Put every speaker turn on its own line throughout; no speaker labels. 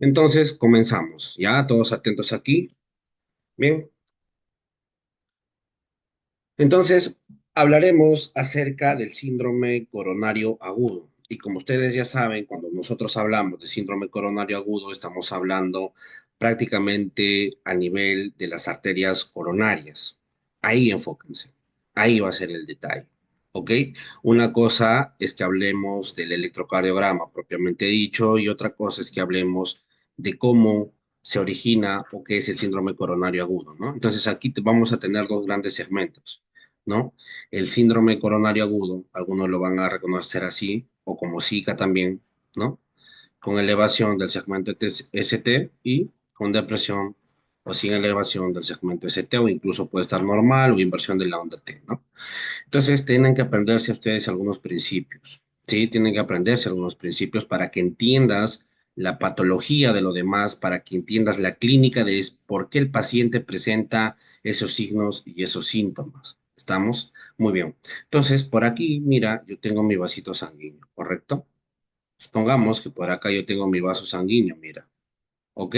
Entonces, comenzamos. Ya, todos atentos aquí. Bien. Entonces, hablaremos acerca del síndrome coronario agudo. Y como ustedes ya saben, cuando nosotros hablamos de síndrome coronario agudo, estamos hablando prácticamente a nivel de las arterias coronarias. Ahí enfóquense. Ahí va a ser el detalle. ¿Ok? Una cosa es que hablemos del electrocardiograma propiamente dicho y otra cosa es que hablemos de cómo se origina o qué es el síndrome coronario agudo, ¿no? Entonces aquí vamos a tener dos grandes segmentos. ¿No? El síndrome coronario agudo, algunos lo van a reconocer así, o como SICA también, ¿no? Con elevación del segmento ST y con depresión o sin elevación del segmento ST, o incluso puede estar normal o inversión de la onda T, ¿no? Entonces tienen que aprenderse ustedes algunos principios, ¿sí? Tienen que aprenderse algunos principios para que entiendas la patología de lo demás, para que entiendas la clínica de por qué el paciente presenta esos signos y esos síntomas. ¿Estamos? Muy bien. Entonces, por aquí, mira, yo tengo mi vasito sanguíneo, ¿correcto? Supongamos que por acá yo tengo mi vaso sanguíneo, mira, ¿ok?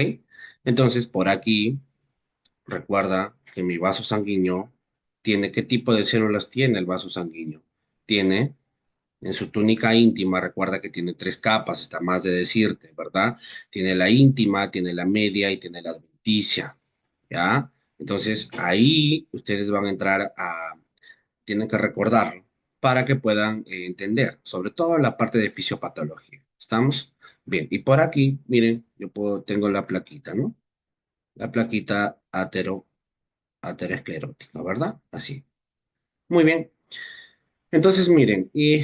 Entonces, por aquí, recuerda que mi vaso sanguíneo tiene, ¿qué tipo de células tiene el vaso sanguíneo? Tiene en su túnica íntima, recuerda que tiene tres capas, está más de decirte, ¿verdad? Tiene la íntima, tiene la media y tiene la adventicia, ¿ya? Entonces ahí ustedes van a entrar a, tienen que recordarlo para que puedan entender, sobre todo la parte de fisiopatología. ¿Estamos? Bien, y por aquí, miren, tengo la plaquita, ¿no? La plaquita aterosclerótica, ¿verdad? Así. Muy bien. Entonces, miren, y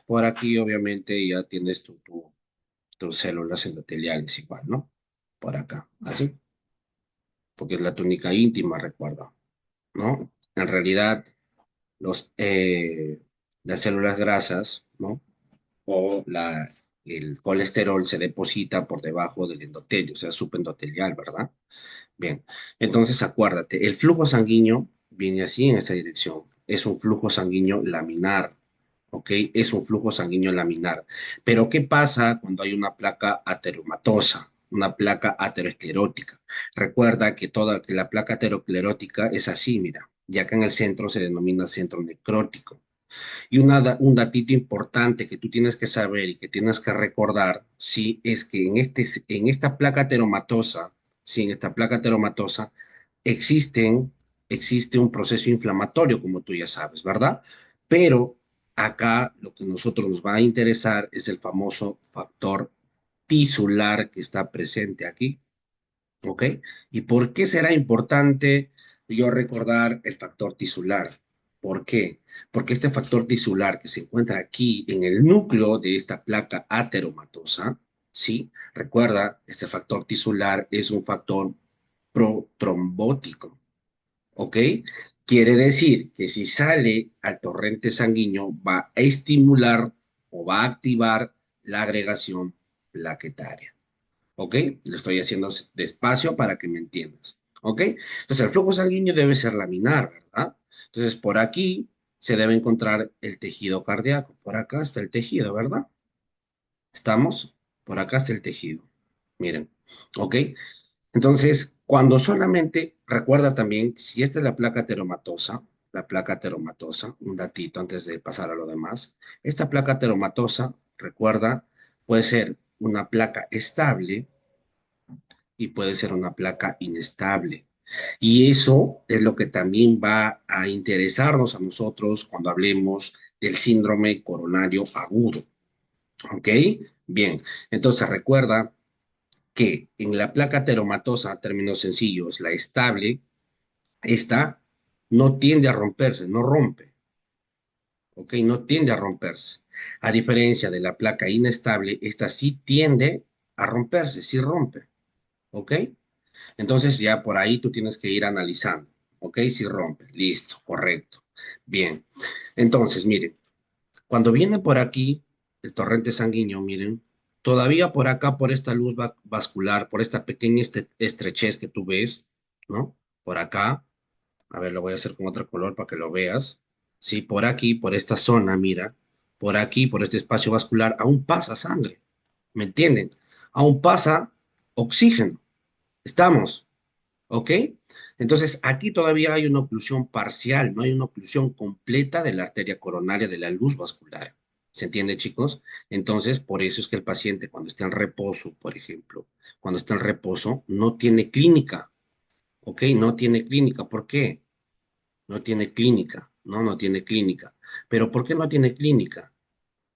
por aquí obviamente ya tienes tus células endoteliales igual, ¿no? Por acá, así, porque es la túnica íntima, recuerda, ¿no? En realidad, los, eh, las células grasas, ¿no? O el colesterol se deposita por debajo del endotelio, o sea, subendotelial, ¿verdad? Bien, entonces acuérdate, el flujo sanguíneo viene así en esta dirección. Es un flujo sanguíneo laminar, ¿ok? Es un flujo sanguíneo laminar. Pero ¿qué pasa cuando hay una placa ateromatosa, una placa aterosclerótica? Recuerda que la placa aterosclerótica es así, mira, ya que en el centro se denomina centro necrótico. Y un datito importante que tú tienes que saber y que tienes que recordar, sí, es que en esta placa ateromatosa, sí, en esta placa ateromatosa, existen, existe un proceso inflamatorio, como tú ya sabes, ¿verdad? Pero acá lo que nosotros nos va a interesar es el famoso factor tisular que está presente aquí, ¿ok? ¿Y por qué será importante yo recordar el factor tisular? ¿Por qué? Porque este factor tisular que se encuentra aquí en el núcleo de esta placa ateromatosa, ¿sí? Recuerda, este factor tisular es un factor protrombótico, ¿ok? Quiere decir que si sale al torrente sanguíneo va a estimular o va a activar la agregación plaquetaria. ¿Ok? Lo estoy haciendo despacio para que me entiendas. ¿Ok? Entonces, el flujo sanguíneo debe ser laminar, ¿verdad? Entonces, por aquí se debe encontrar el tejido cardíaco. Por acá está el tejido, ¿verdad? ¿Estamos? Por acá está el tejido. Miren. ¿Ok? Entonces, cuando solamente, recuerda también, si esta es la placa teromatosa, un datito antes de pasar a lo demás, esta placa teromatosa, recuerda, puede ser una placa estable y puede ser una placa inestable. Y eso es lo que también va a interesarnos a nosotros cuando hablemos del síndrome coronario agudo. ¿Ok? Bien, entonces recuerda que en la placa teromatosa, términos sencillos, la estable, esta no tiende a romperse, no rompe. ¿Ok? No tiende a romperse. A diferencia de la placa inestable, esta sí tiende a romperse, sí rompe. ¿Ok? Entonces ya por ahí tú tienes que ir analizando, ¿ok? Si rompe, listo, correcto. Bien, entonces miren, cuando viene por aquí el torrente sanguíneo, miren, todavía por acá, por esta luz vascular, por esta pequeña estrechez que tú ves, ¿no? Por acá, a ver, lo voy a hacer con otro color para que lo veas. Sí, por aquí, por esta zona, mira, por aquí, por este espacio vascular, aún pasa sangre, ¿me entienden? aún pasa oxígeno. ¿Estamos? ¿Ok? Entonces, aquí todavía hay una oclusión parcial, no hay una oclusión completa de la arteria coronaria de la luz vascular. ¿Se entiende, chicos? Entonces, por eso es que el paciente cuando está en reposo, por ejemplo, cuando está en reposo, no tiene clínica, ¿ok? No tiene clínica. ¿Por qué? No tiene clínica, ¿no? No tiene clínica. ¿Pero por qué no tiene clínica?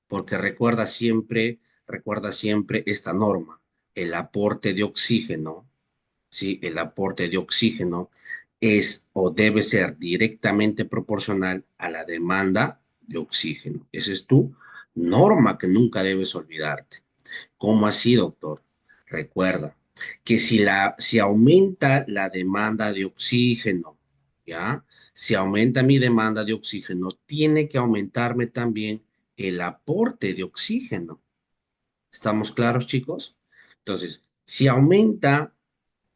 Porque recuerda siempre esta norma, el aporte de oxígeno, ¿sí? El aporte de oxígeno es o debe ser directamente proporcional a la demanda de oxígeno. Esa es tu norma que nunca debes olvidarte. ¿Cómo así, doctor? Recuerda que si aumenta la demanda de oxígeno, ¿ya? Si aumenta mi demanda de oxígeno, tiene que aumentarme también el aporte de oxígeno. ¿Estamos claros, chicos? Entonces, si aumenta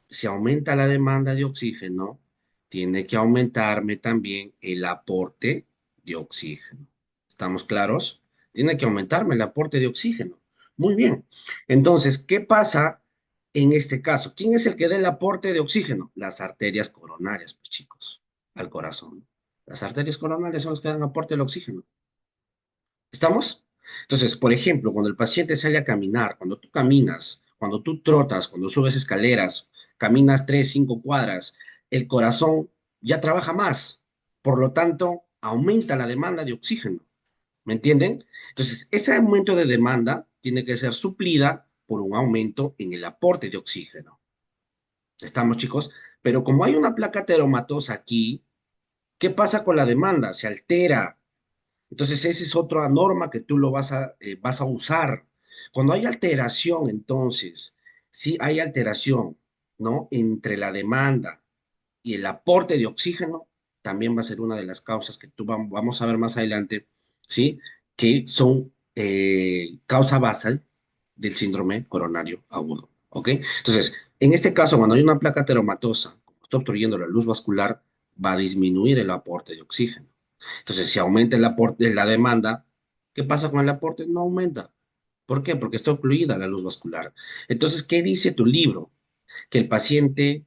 la demanda de oxígeno, tiene que aumentarme también el aporte de oxígeno. ¿Estamos claros? Tiene que aumentarme el aporte de oxígeno. Muy bien. Entonces, ¿qué pasa en este caso? ¿Quién es el que da el aporte de oxígeno? Las arterias coronarias, pues chicos, al corazón. Las arterias coronarias son las que dan aporte del oxígeno. ¿Estamos? Entonces, por ejemplo, cuando el paciente sale a caminar, cuando tú caminas, cuando tú trotas, cuando subes escaleras, caminas 3, 5 cuadras, el corazón ya trabaja más. Por lo tanto, aumenta la demanda de oxígeno. ¿Me entienden? Entonces, ese aumento de demanda tiene que ser suplida por un aumento en el aporte de oxígeno. ¿Estamos, chicos? Pero como hay una placa ateromatosa aquí, ¿qué pasa con la demanda? Se altera. Entonces, esa es otra norma que tú lo vas a usar. Cuando hay alteración, entonces, sí hay alteración, ¿no? Entre la demanda y el aporte de oxígeno, también va a ser una de las causas que vamos a ver más adelante, ¿sí? Que son causa basal del síndrome coronario agudo, ¿ok? Entonces, en este caso, cuando hay una placa ateromatosa, como está obstruyendo la luz vascular, va a disminuir el aporte de oxígeno. Entonces, si aumenta el aporte, la demanda, ¿qué pasa con el aporte? No aumenta. ¿Por qué? Porque está ocluida la luz vascular. Entonces, ¿qué dice tu libro? Que el paciente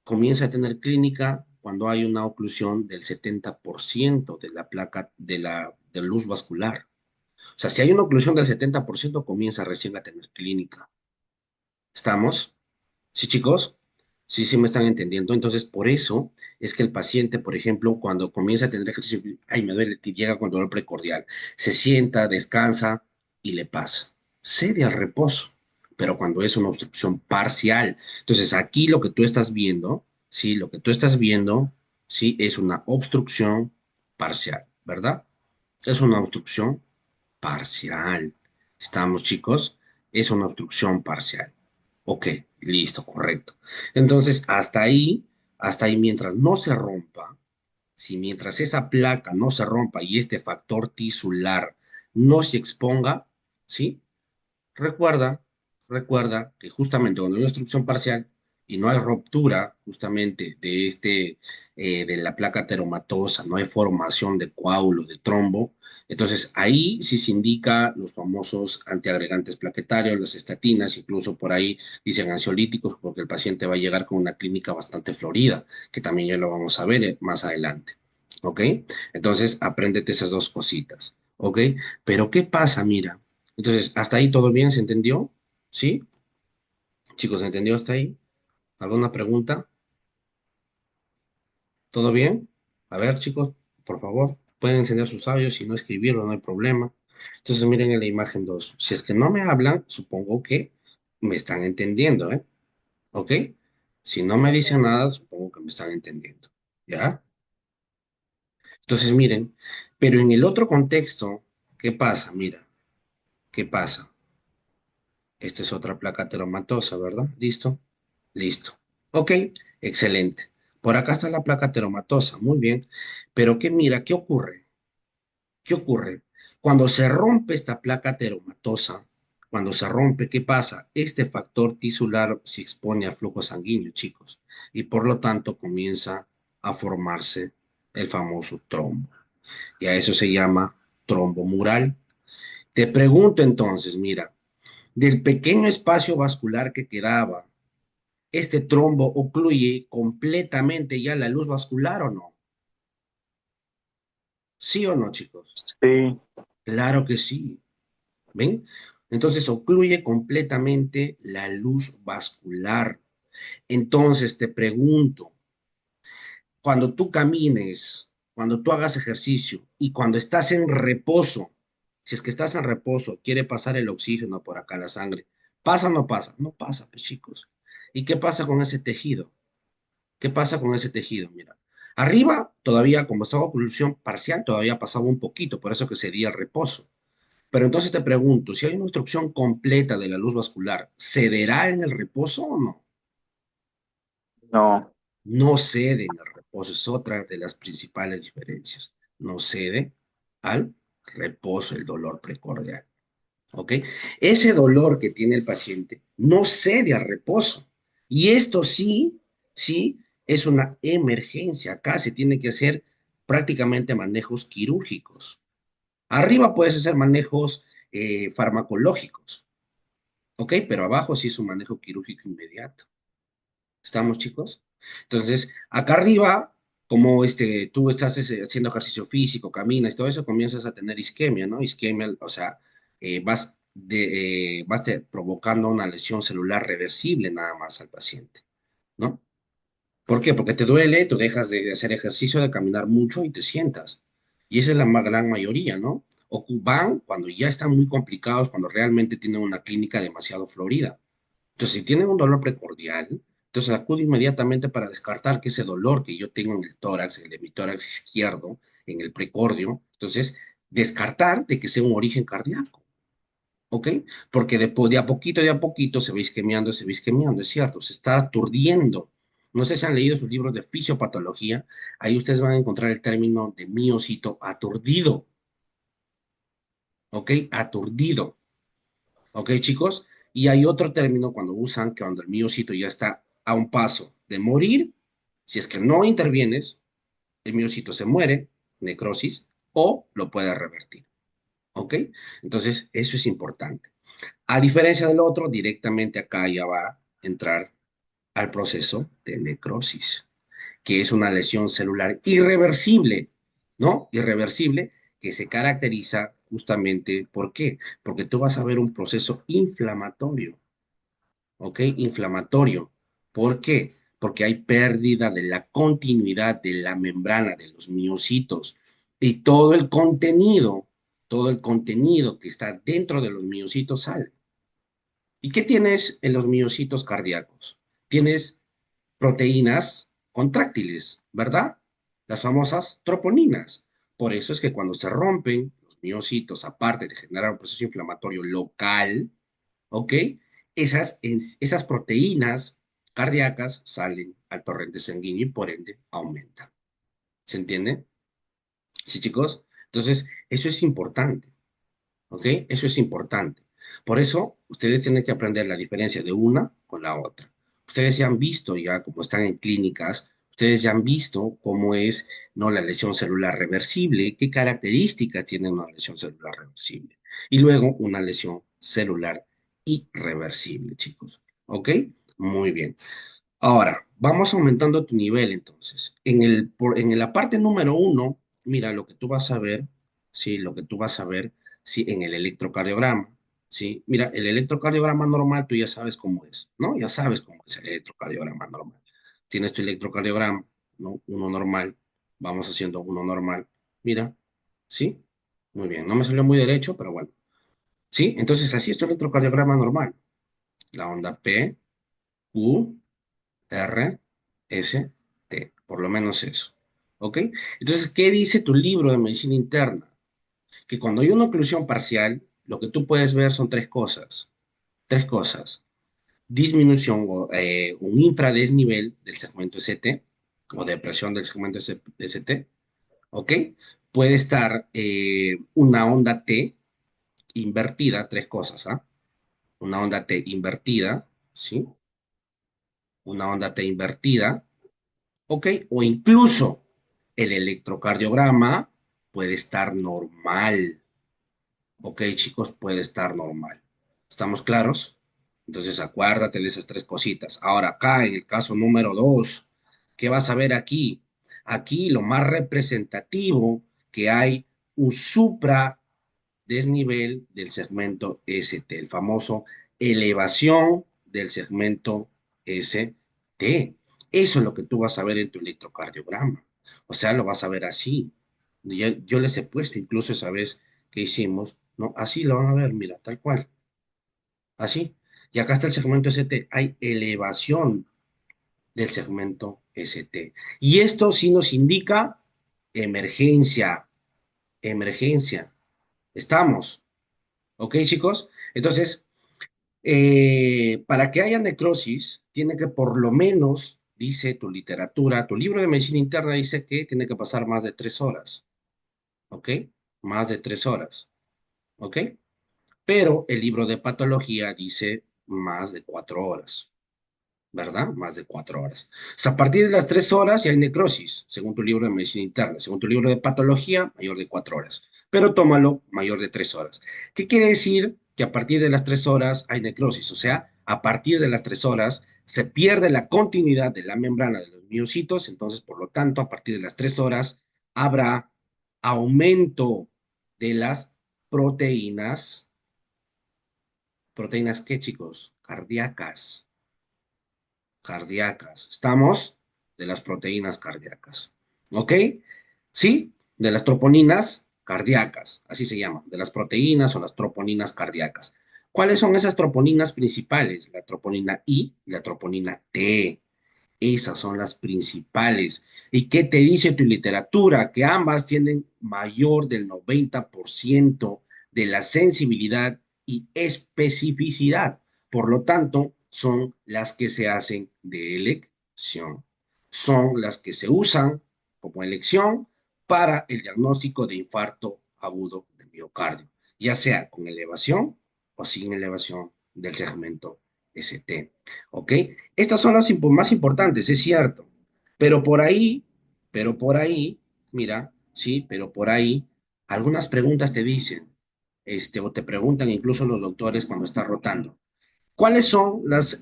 comienza a tener clínica cuando hay una oclusión del 70% de la placa de luz vascular. O sea, si hay una oclusión del 70%, comienza recién a tener clínica. ¿Estamos? ¿Sí, chicos? Sí, sí me están entendiendo. Entonces, por eso es que el paciente, por ejemplo, cuando comienza a tener ejercicio, ay, me duele, llega con dolor precordial, se sienta, descansa y le pasa. Cede al reposo, pero cuando es una obstrucción parcial. Entonces, aquí lo que tú estás viendo, sí, lo que tú estás viendo, sí, es una obstrucción parcial, ¿verdad? Es una obstrucción parcial. ¿Estamos, chicos? Es una obstrucción parcial. Ok, listo, correcto. Entonces, hasta ahí, mientras no se rompa, si mientras esa placa no se rompa y este factor tisular no se exponga, ¿sí? Recuerda, recuerda que justamente cuando hay una obstrucción parcial y no hay ruptura justamente de la placa ateromatosa, no hay formación de coágulo, de trombo, entonces ahí sí se indica los famosos antiagregantes plaquetarios, las estatinas, incluso por ahí dicen ansiolíticos, porque el paciente va a llegar con una clínica bastante florida, que también ya lo vamos a ver más adelante. ¿Ok? Entonces, apréndete esas dos cositas. ¿Ok? Pero ¿qué pasa? Mira. Entonces, ¿hasta ahí todo bien? ¿Se entendió? ¿Sí? Chicos, ¿se entendió hasta ahí? ¿Alguna pregunta? ¿Todo bien? A ver, chicos, por favor, pueden encender sus audios y no escribirlo, no hay problema. Entonces, miren en la imagen 2. Si es que no me hablan, supongo que me están entendiendo, ¿eh? ¿Ok? Si no me dicen nada, supongo que me están entendiendo. ¿Ya? Entonces, miren, pero en el otro contexto, ¿qué pasa? Mira, ¿qué pasa? Esta es otra placa teromatosa, ¿verdad? ¿Listo? Listo. Ok, excelente. Por acá está la placa teromatosa, muy bien. Pero ¿qué mira? ¿Qué ocurre? ¿Qué ocurre? Cuando se rompe esta placa teromatosa, cuando se rompe, ¿qué pasa? Este factor tisular se expone al flujo sanguíneo, chicos, y por lo tanto comienza a formarse el famoso trombo. Y a eso se llama trombo mural. Te pregunto entonces, mira, Del pequeño espacio vascular que quedaba, este trombo ocluye completamente ya la luz vascular o no. ¿Sí o no, chicos?
Sí,
Claro que sí. ¿Ven? Entonces ocluye completamente la luz vascular. Entonces te pregunto, cuando tú camines, cuando tú hagas ejercicio y cuando estás en reposo, si es que estás en reposo, quiere pasar el oxígeno por acá, la sangre, ¿pasa o no pasa? No pasa, pues chicos. ¿Y qué pasa con ese tejido? ¿Qué pasa con ese tejido? Mira, arriba todavía, como estaba oclusión parcial, todavía pasaba un poquito, por eso que sería el reposo. Pero entonces te pregunto, si hay una obstrucción completa de la luz vascular, ¿cederá en el reposo o no?
no,
No cede en el reposo, es otra de las principales diferencias. No cede al reposo, el dolor precordial. ¿Ok? Ese dolor que tiene el paciente no cede al reposo. Y esto sí, sí, es una emergencia. Acá se tiene que hacer prácticamente manejos quirúrgicos. Arriba puedes hacer manejos farmacológicos, ¿ok? Pero abajo sí es un manejo quirúrgico inmediato. ¿Estamos, chicos? Entonces, acá arriba, como tú estás haciendo ejercicio físico, caminas y todo eso, comienzas a tener isquemia, ¿no? Isquemia, o sea, provocando una lesión celular reversible nada más al paciente, ¿no? ¿Por qué? Porque te duele, tú dejas de hacer ejercicio, de caminar mucho y te sientas. Y esa es la gran mayoría, ¿no? Van cuando ya están muy complicados, cuando realmente tienen una clínica demasiado florida. Entonces, si tienen un dolor precordial, entonces acudo inmediatamente para descartar que ese dolor que yo tengo en el tórax, el de mi tórax izquierdo, en el precordio, entonces descartar de que sea un origen cardíaco, ¿ok? Porque de a poquito se va isquemiando, es cierto, se está aturdiendo. No sé si han leído sus libros de fisiopatología, ahí ustedes van a encontrar el término de miocito aturdido, ¿ok? Aturdido. ¿Ok, chicos? Y hay otro término cuando usan que cuando el miocito ya está a un paso de morir, si es que no intervienes, el miocito se muere, necrosis, o lo puede revertir. ¿Ok? Entonces, eso es importante. A diferencia del otro, directamente acá ya va a entrar al proceso de necrosis, que es una lesión celular irreversible, ¿no? Irreversible, que se caracteriza justamente, ¿por qué? Porque tú vas a ver un proceso inflamatorio. ¿Ok? Inflamatorio. ¿Por qué? Porque hay pérdida de la continuidad de la membrana de los miocitos y todo el contenido que está dentro de los miocitos sale. ¿Y qué tienes en los miocitos cardíacos? Tienes proteínas contráctiles, ¿verdad? Las famosas troponinas. Por eso es que cuando se rompen los miocitos, aparte de generar un proceso inflamatorio local, ¿ok? Esas proteínas cardíacas salen al torrente sanguíneo y por ende aumentan. ¿Se entiende? Sí, chicos. Entonces, eso es importante, ¿ok? Eso es importante. Por eso, ustedes tienen que aprender la diferencia de una con la otra. Ustedes ya han visto, ya como están en clínicas, ustedes ya han visto cómo es, ¿no? La lesión celular reversible, qué características tiene una lesión celular reversible. Y luego una lesión celular irreversible, chicos. ¿Ok? Muy bien. Ahora, vamos aumentando tu nivel entonces. En la parte número uno, mira lo que tú vas a ver, ¿sí? Lo que tú vas a ver, ¿sí? En el electrocardiograma, ¿sí? Mira, el electrocardiograma normal tú ya sabes cómo es, ¿no? Ya sabes cómo es el electrocardiograma normal. Tienes tu electrocardiograma, ¿no? Uno normal, vamos haciendo uno normal. Mira, ¿sí? Muy bien, no me salió muy derecho, pero bueno. ¿Sí? Entonces así es tu electrocardiograma normal. La onda P, Q, R, S, T, por lo menos eso. ¿Ok? Entonces, ¿qué dice tu libro de medicina interna? Que cuando hay una oclusión parcial, lo que tú puedes ver son tres cosas. Tres cosas. Disminución o un infradesnivel del segmento ST o depresión del segmento ST. ¿Ok? Puede estar una onda T invertida, tres cosas, ¿ah? Una onda T invertida, ¿sí? Una onda T invertida, ¿ok? O incluso el electrocardiograma puede estar normal, ¿ok, chicos? Puede estar normal, ¿Estamos claros? Entonces acuérdate de esas tres cositas. Ahora, acá en el caso número 2, ¿qué vas a ver aquí? Aquí lo más representativo que hay un supra desnivel del segmento ST, el famoso elevación del segmento ST. Eso es lo que tú vas a ver en tu electrocardiograma. O sea, lo vas a ver así. Yo les he puesto incluso esa vez que hicimos, ¿no? Así lo van a ver, mira, tal cual. Así. Y acá está el segmento ST. Hay elevación del segmento ST. Y esto sí nos indica emergencia, emergencia. ¿Estamos? ¿Ok, chicos? Entonces, para que haya necrosis, tiene que por lo menos, dice tu literatura, tu libro de medicina interna dice que tiene que pasar más de 3 horas. ¿Ok? Más de 3 horas. ¿Ok? Pero el libro de patología dice más de 4 horas. ¿Verdad? Más de 4 horas. O sea, a partir de las 3 horas ya hay necrosis, según tu libro de medicina interna. Según tu libro de patología, mayor de 4 horas. Pero tómalo mayor de 3 horas. ¿Qué quiere decir? Que a partir de las 3 horas hay necrosis. O sea, a partir de las 3 horas se pierde la continuidad de la membrana de los miocitos. Entonces, por lo tanto, a partir de las 3 horas habrá aumento de las proteínas. ¿Proteínas qué, chicos? Cardíacas. Cardíacas. ¿Estamos? De las proteínas cardíacas. ¿Ok? ¿Sí? De las troponinas cardíacas. Así se llaman. De las proteínas o las troponinas cardíacas. ¿Cuáles son esas troponinas principales? La troponina I y la troponina T. Esas son las principales. ¿Y qué te dice tu literatura? Que ambas tienen mayor del 90% de la sensibilidad y especificidad. Por lo tanto, son las que se hacen de elección. Son las que se usan como elección para el diagnóstico de infarto agudo del miocardio, ya sea con elevación o sin elevación del segmento ST. ¿Ok? Estas son las más importantes, es cierto. Pero por ahí, pero por ahí, mira, sí, pero por ahí, algunas preguntas te dicen, o te preguntan incluso los doctores cuando está rotando. ¿Cuáles son las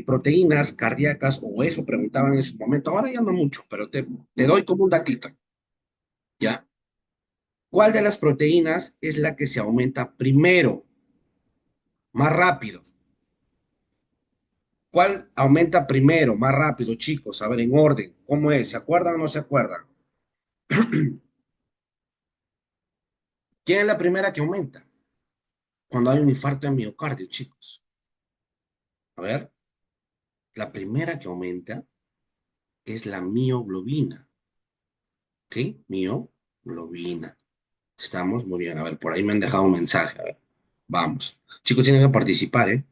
proteínas cardíacas? O eso preguntaban en su momento. Ahora ya no mucho, pero te doy como un datito, ¿ya? ¿Cuál de las proteínas es la que se aumenta primero, más rápido? ¿Cuál aumenta primero, más rápido, chicos? A ver, en orden. ¿Cómo es? ¿Se acuerdan o no se acuerdan? ¿Quién es la primera que aumenta? Cuando hay un infarto de miocardio, chicos. A ver, la primera que aumenta es la mioglobina. ¿Ok? Mioglobina. Estamos muy bien. A ver, por ahí me han dejado un mensaje. A ver, vamos. Chicos, tienen que participar, ¿eh?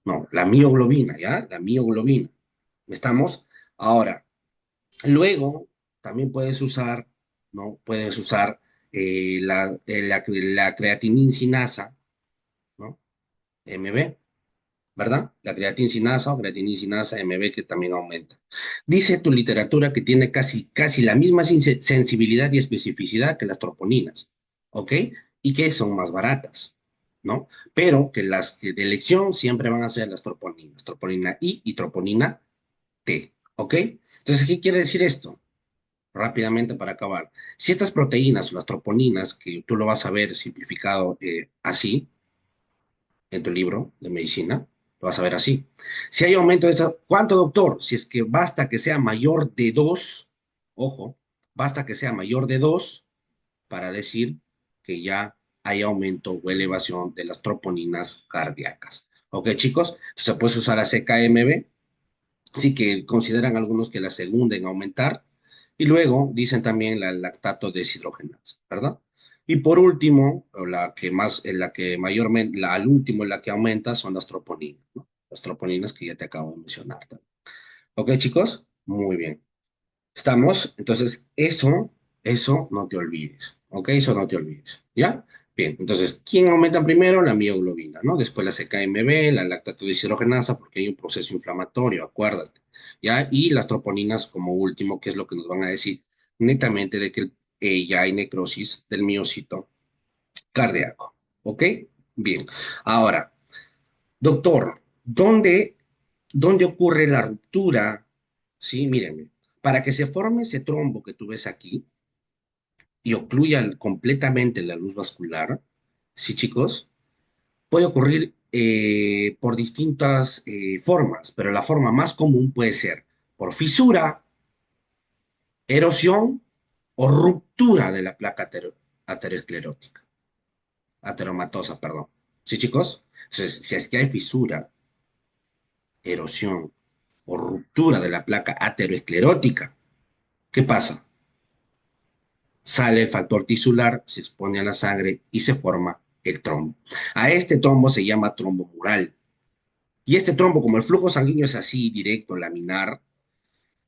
No, la mioglobina, ¿ya? La mioglobina. ¿Estamos? Ahora, luego, también puedes usar, ¿no? Puedes usar la creatinina sinasa, ¿no? MB, ¿verdad? La creatinina o creatinina sinasa MB que también aumenta. Dice tu literatura que tiene casi la misma sensibilidad y especificidad que las troponinas, ¿ok? Y que son más baratas, ¿no? Pero que las que de elección siempre van a ser las troponinas, troponina I y troponina T, ¿ok? Entonces, ¿qué quiere decir esto? Rápidamente para acabar. Si estas proteínas o las troponinas, que tú lo vas a ver simplificado así, en tu libro de medicina, lo vas a ver así. Si hay aumento de esta, ¿cuánto, doctor? Si es que basta que sea mayor de 2, ojo, basta que sea mayor de 2 para decir que ya hay aumento o elevación de las troponinas cardíacas. ¿Ok, chicos? Entonces puedes usar la CKMB, sí que consideran algunos que la segunda en aumentar, y luego dicen también la lactato deshidrogenasa, ¿verdad? Y por último, o la que más, la que mayormente, al último, la que aumenta son las troponinas, ¿no? Las troponinas que ya te acabo de mencionar también. ¿Ok, chicos? Muy bien. ¿Estamos? Entonces, eso no te olvides, ¿ok? Eso no te olvides, ¿ya? Bien, entonces, ¿quién aumenta primero? La mioglobina, ¿no? Después la CKMB, la lactato deshidrogenasa, porque hay un proceso inflamatorio, acuérdate, ¿ya? Y las troponinas como último, que es lo que nos van a decir netamente de que ya hay necrosis del miocito cardíaco, ¿ok? Bien, ahora, Doctor, ¿dónde ocurre la ruptura? Sí, mírenme, para que se forme ese trombo que tú ves aquí y ocluya completamente la luz vascular, sí, chicos, puede ocurrir por distintas formas, pero la forma más común puede ser por fisura, erosión o ruptura de la placa aterosclerótica, ateromatosa, perdón. ¿Sí, chicos? Entonces, si es que hay fisura, erosión o ruptura de la placa aterosclerótica, ¿qué pasa? Sale el factor tisular, se expone a la sangre y se forma el trombo. A este trombo se llama trombo mural. Y este trombo, como el flujo sanguíneo es así, directo, laminar,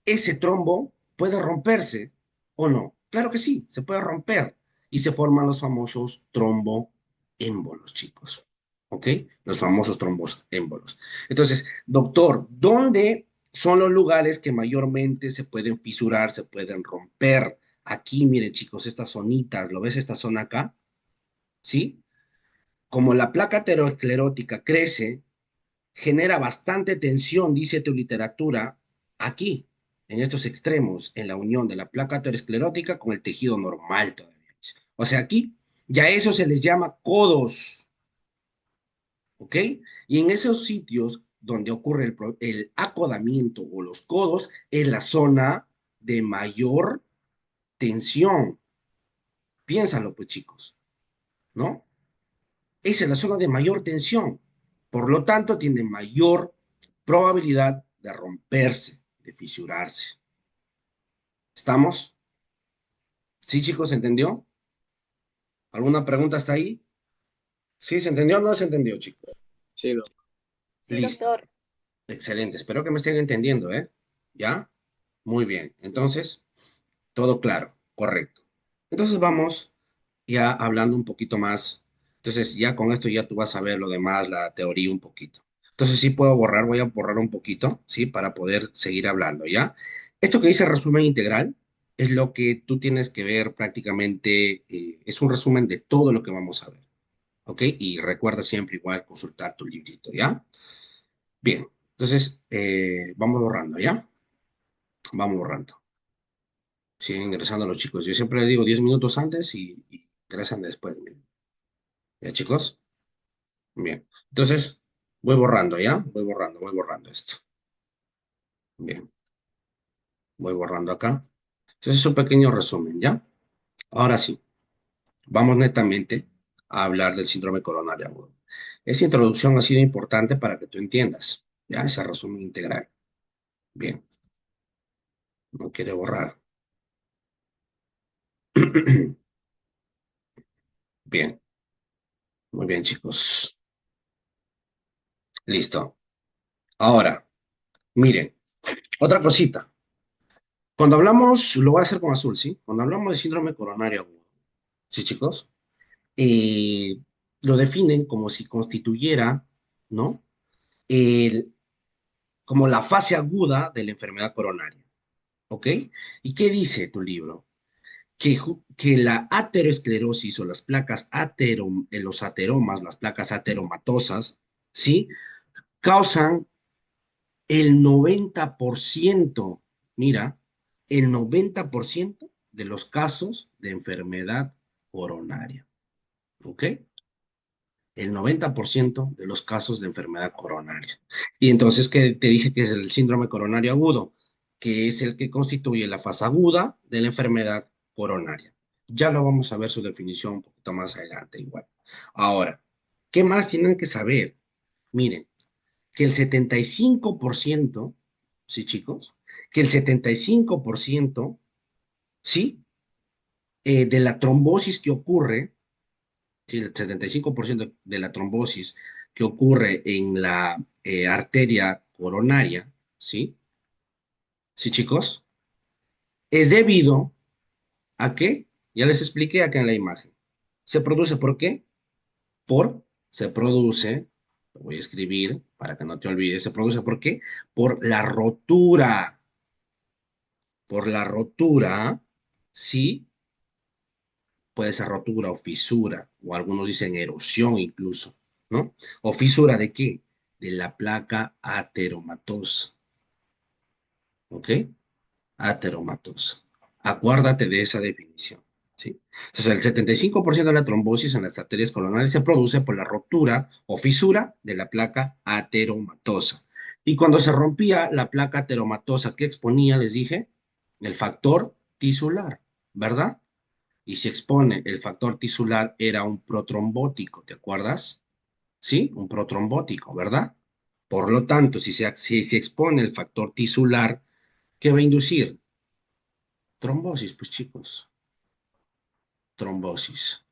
ese trombo puede romperse o no. Claro que sí, se puede romper y se forman los famosos tromboémbolos, chicos. ¿Ok? Los famosos tromboémbolos. Entonces, doctor, ¿dónde son los lugares que mayormente se pueden fisurar, se pueden romper? Aquí, miren, chicos, estas zonitas, ¿lo ves esta zona acá? ¿Sí? Como la placa aterosclerótica crece, genera bastante tensión, dice tu literatura, aquí, en estos extremos, en la unión de la placa aterosclerótica con el tejido normal todavía. O sea, aquí ya eso se les llama codos, ¿ok? Y en esos sitios donde ocurre el acodamiento o los codos es la zona de mayor tensión. Piénsalo, pues, chicos, ¿no? Esa es la zona de mayor tensión. Por lo tanto, tiene mayor probabilidad de romperse, de fisurarse. ¿Estamos? ¿Sí, chicos? ¿Se entendió? ¿Alguna pregunta hasta ahí? ¿Sí? ¿Se entendió o no se entendió, chicos?
Sí, doc.
Sí,
Listo.
doctor.
Excelente. Espero que me estén entendiendo, ¿eh? ¿Ya? Muy bien. Entonces, todo claro. Correcto. Entonces vamos ya hablando un poquito más. Entonces, ya con esto ya tú vas a ver lo demás, la teoría un poquito. Entonces, sí puedo borrar, voy a borrar un poquito, ¿sí? Para poder seguir hablando, ¿ya? Esto que dice resumen integral es lo que tú tienes que ver prácticamente, es un resumen de todo lo que vamos a ver, ¿ok? Y recuerda siempre igual consultar tu librito, ¿ya? Bien, entonces, vamos borrando, ¿ya? Vamos borrando. Siguen ingresando los chicos. Yo siempre les digo 10 minutos antes y ingresan después. Miren. ¿Ya, chicos? Bien. Entonces, voy borrando, ¿ya? Voy borrando esto. Bien, voy borrando acá. Entonces, es un pequeño resumen, ¿ya? Ahora sí, vamos netamente a hablar del síndrome coronario agudo. Esa introducción ha sido importante para que tú entiendas, ¿ya? Ese resumen integral. Bien, no quiere borrar. Bien, muy bien, chicos. Listo. Ahora, miren, otra cosita. Cuando hablamos, lo voy a hacer con azul, ¿sí? Cuando hablamos de síndrome coronario agudo, ¿sí, chicos? eh, lo definen como si constituyera, ¿no? El- como la fase aguda de la enfermedad coronaria, ¿ok? ¿Y qué dice tu libro? Que la aterosclerosis o las placas los ateromas, las placas ateromatosas, ¿sí? Causan el 90%, mira, el 90% de los casos de enfermedad coronaria, ¿ok? El 90% de los casos de enfermedad coronaria. Y entonces, ¿qué te dije que es el síndrome coronario agudo? Que es el que constituye la fase aguda de la enfermedad coronaria. Ya lo vamos a ver su definición un poquito más adelante igual. Ahora, ¿qué más tienen que saber? Miren, que el 75%, ¿sí, chicos? Que el 75%, ¿sí? De la trombosis que ocurre, sí, el 75% de la trombosis que ocurre en la arteria coronaria, ¿sí? ¿Sí, chicos? Es debido a que, ya les expliqué acá en la imagen, se produce ¿por qué? Se produce, lo voy a escribir para que no te olvides, se produce ¿por qué? Por la rotura, ¿sí? Puede ser rotura o fisura, o algunos dicen erosión incluso, ¿no? ¿O fisura de qué? de la placa ateromatosa, ¿ok? Ateromatosa. Acuérdate de esa definición, ¿sí? Entonces, el 75% de la trombosis en las arterias coronarias se produce por la ruptura o fisura de la placa ateromatosa. Y cuando se rompía la placa ateromatosa, ¿qué exponía? Les dije, el factor tisular, ¿verdad? Y si expone el factor tisular era un protrombótico, ¿te acuerdas? ¿Sí? Un protrombótico, ¿verdad? Por lo tanto, si se expone el factor tisular, ¿qué va a inducir? Trombosis, pues chicos, trombosis.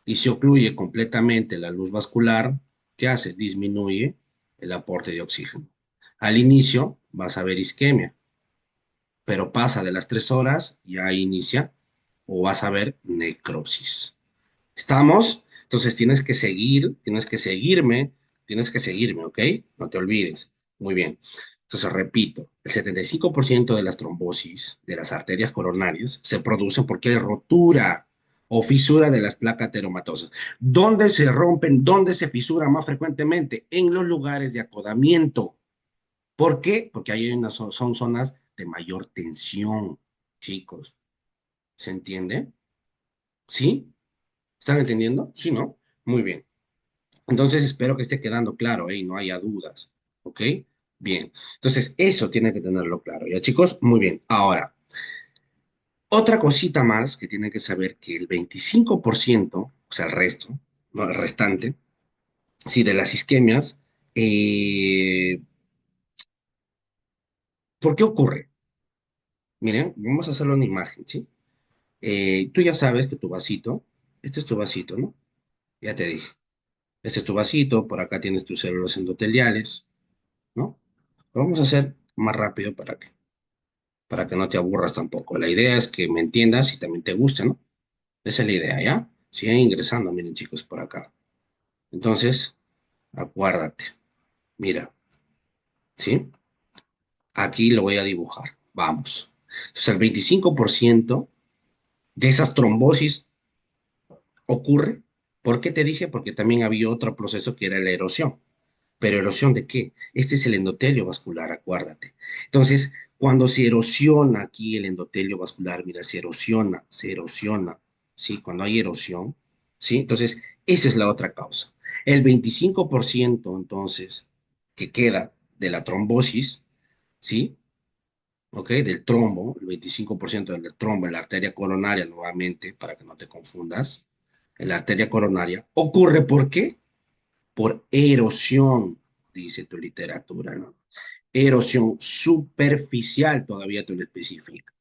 Y se ocluye completamente la luz vascular, ¿qué hace? Disminuye el aporte de oxígeno. Al inicio vas a ver isquemia, pero pasa de las 3 horas, ya inicia, o vas a ver necrosis. ¿Estamos? Entonces tienes que seguirme, ¿ok? No te olvides. Muy bien. Entonces, repito, el 75% de las trombosis de las arterias coronarias se producen porque hay rotura o fisura de las placas ateromatosas. ¿Dónde se rompen? ¿Dónde se fisura más frecuentemente? En los lugares de acodamiento. ¿Por qué? Porque ahí son zonas de mayor tensión, chicos. ¿Se entiende? ¿Sí? ¿Están entendiendo? Sí, ¿no? Muy bien. Entonces espero que esté quedando claro, ¿eh? Y no haya dudas. ¿Ok? Bien. Entonces eso tiene que tenerlo claro. ¿Ya, chicos? Muy bien. Ahora, otra cosita más que tienen que saber que el 25%, o sea, el resto, no, el restante, sí, de las isquemias, eh, ¿por qué ocurre? Miren, vamos a hacerlo en imagen, ¿sí? Tú ya sabes que tu vasito, este es tu vasito, ¿no? Ya te dije. Este es tu vasito, por acá tienes tus células endoteliales, ¿no? Lo vamos a hacer más rápido para que no te aburras tampoco. La idea es que me entiendas y también te guste, ¿no? Esa es la idea, ¿ya? Sigan ingresando, miren chicos, por acá. Entonces, acuérdate, mira, ¿sí? Aquí lo voy a dibujar, vamos. Entonces, el 25% de esas trombosis ocurre. ¿Por qué te dije? Porque también había otro proceso que era la erosión. ¿Pero erosión de qué? Este es el endotelio vascular, acuérdate. Entonces, cuando se erosiona aquí el endotelio vascular, mira, se erosiona, ¿sí? Cuando hay erosión, ¿sí? Entonces, esa es la otra causa. El 25%, entonces, que queda de la trombosis, ¿sí? ¿Ok? Del trombo, el 25% del trombo en la arteria coronaria, nuevamente, para que no te confundas, en la arteria coronaria, ocurre ¿por qué? Por erosión, dice tu literatura, ¿no? Erosión superficial, todavía tú lo especificas,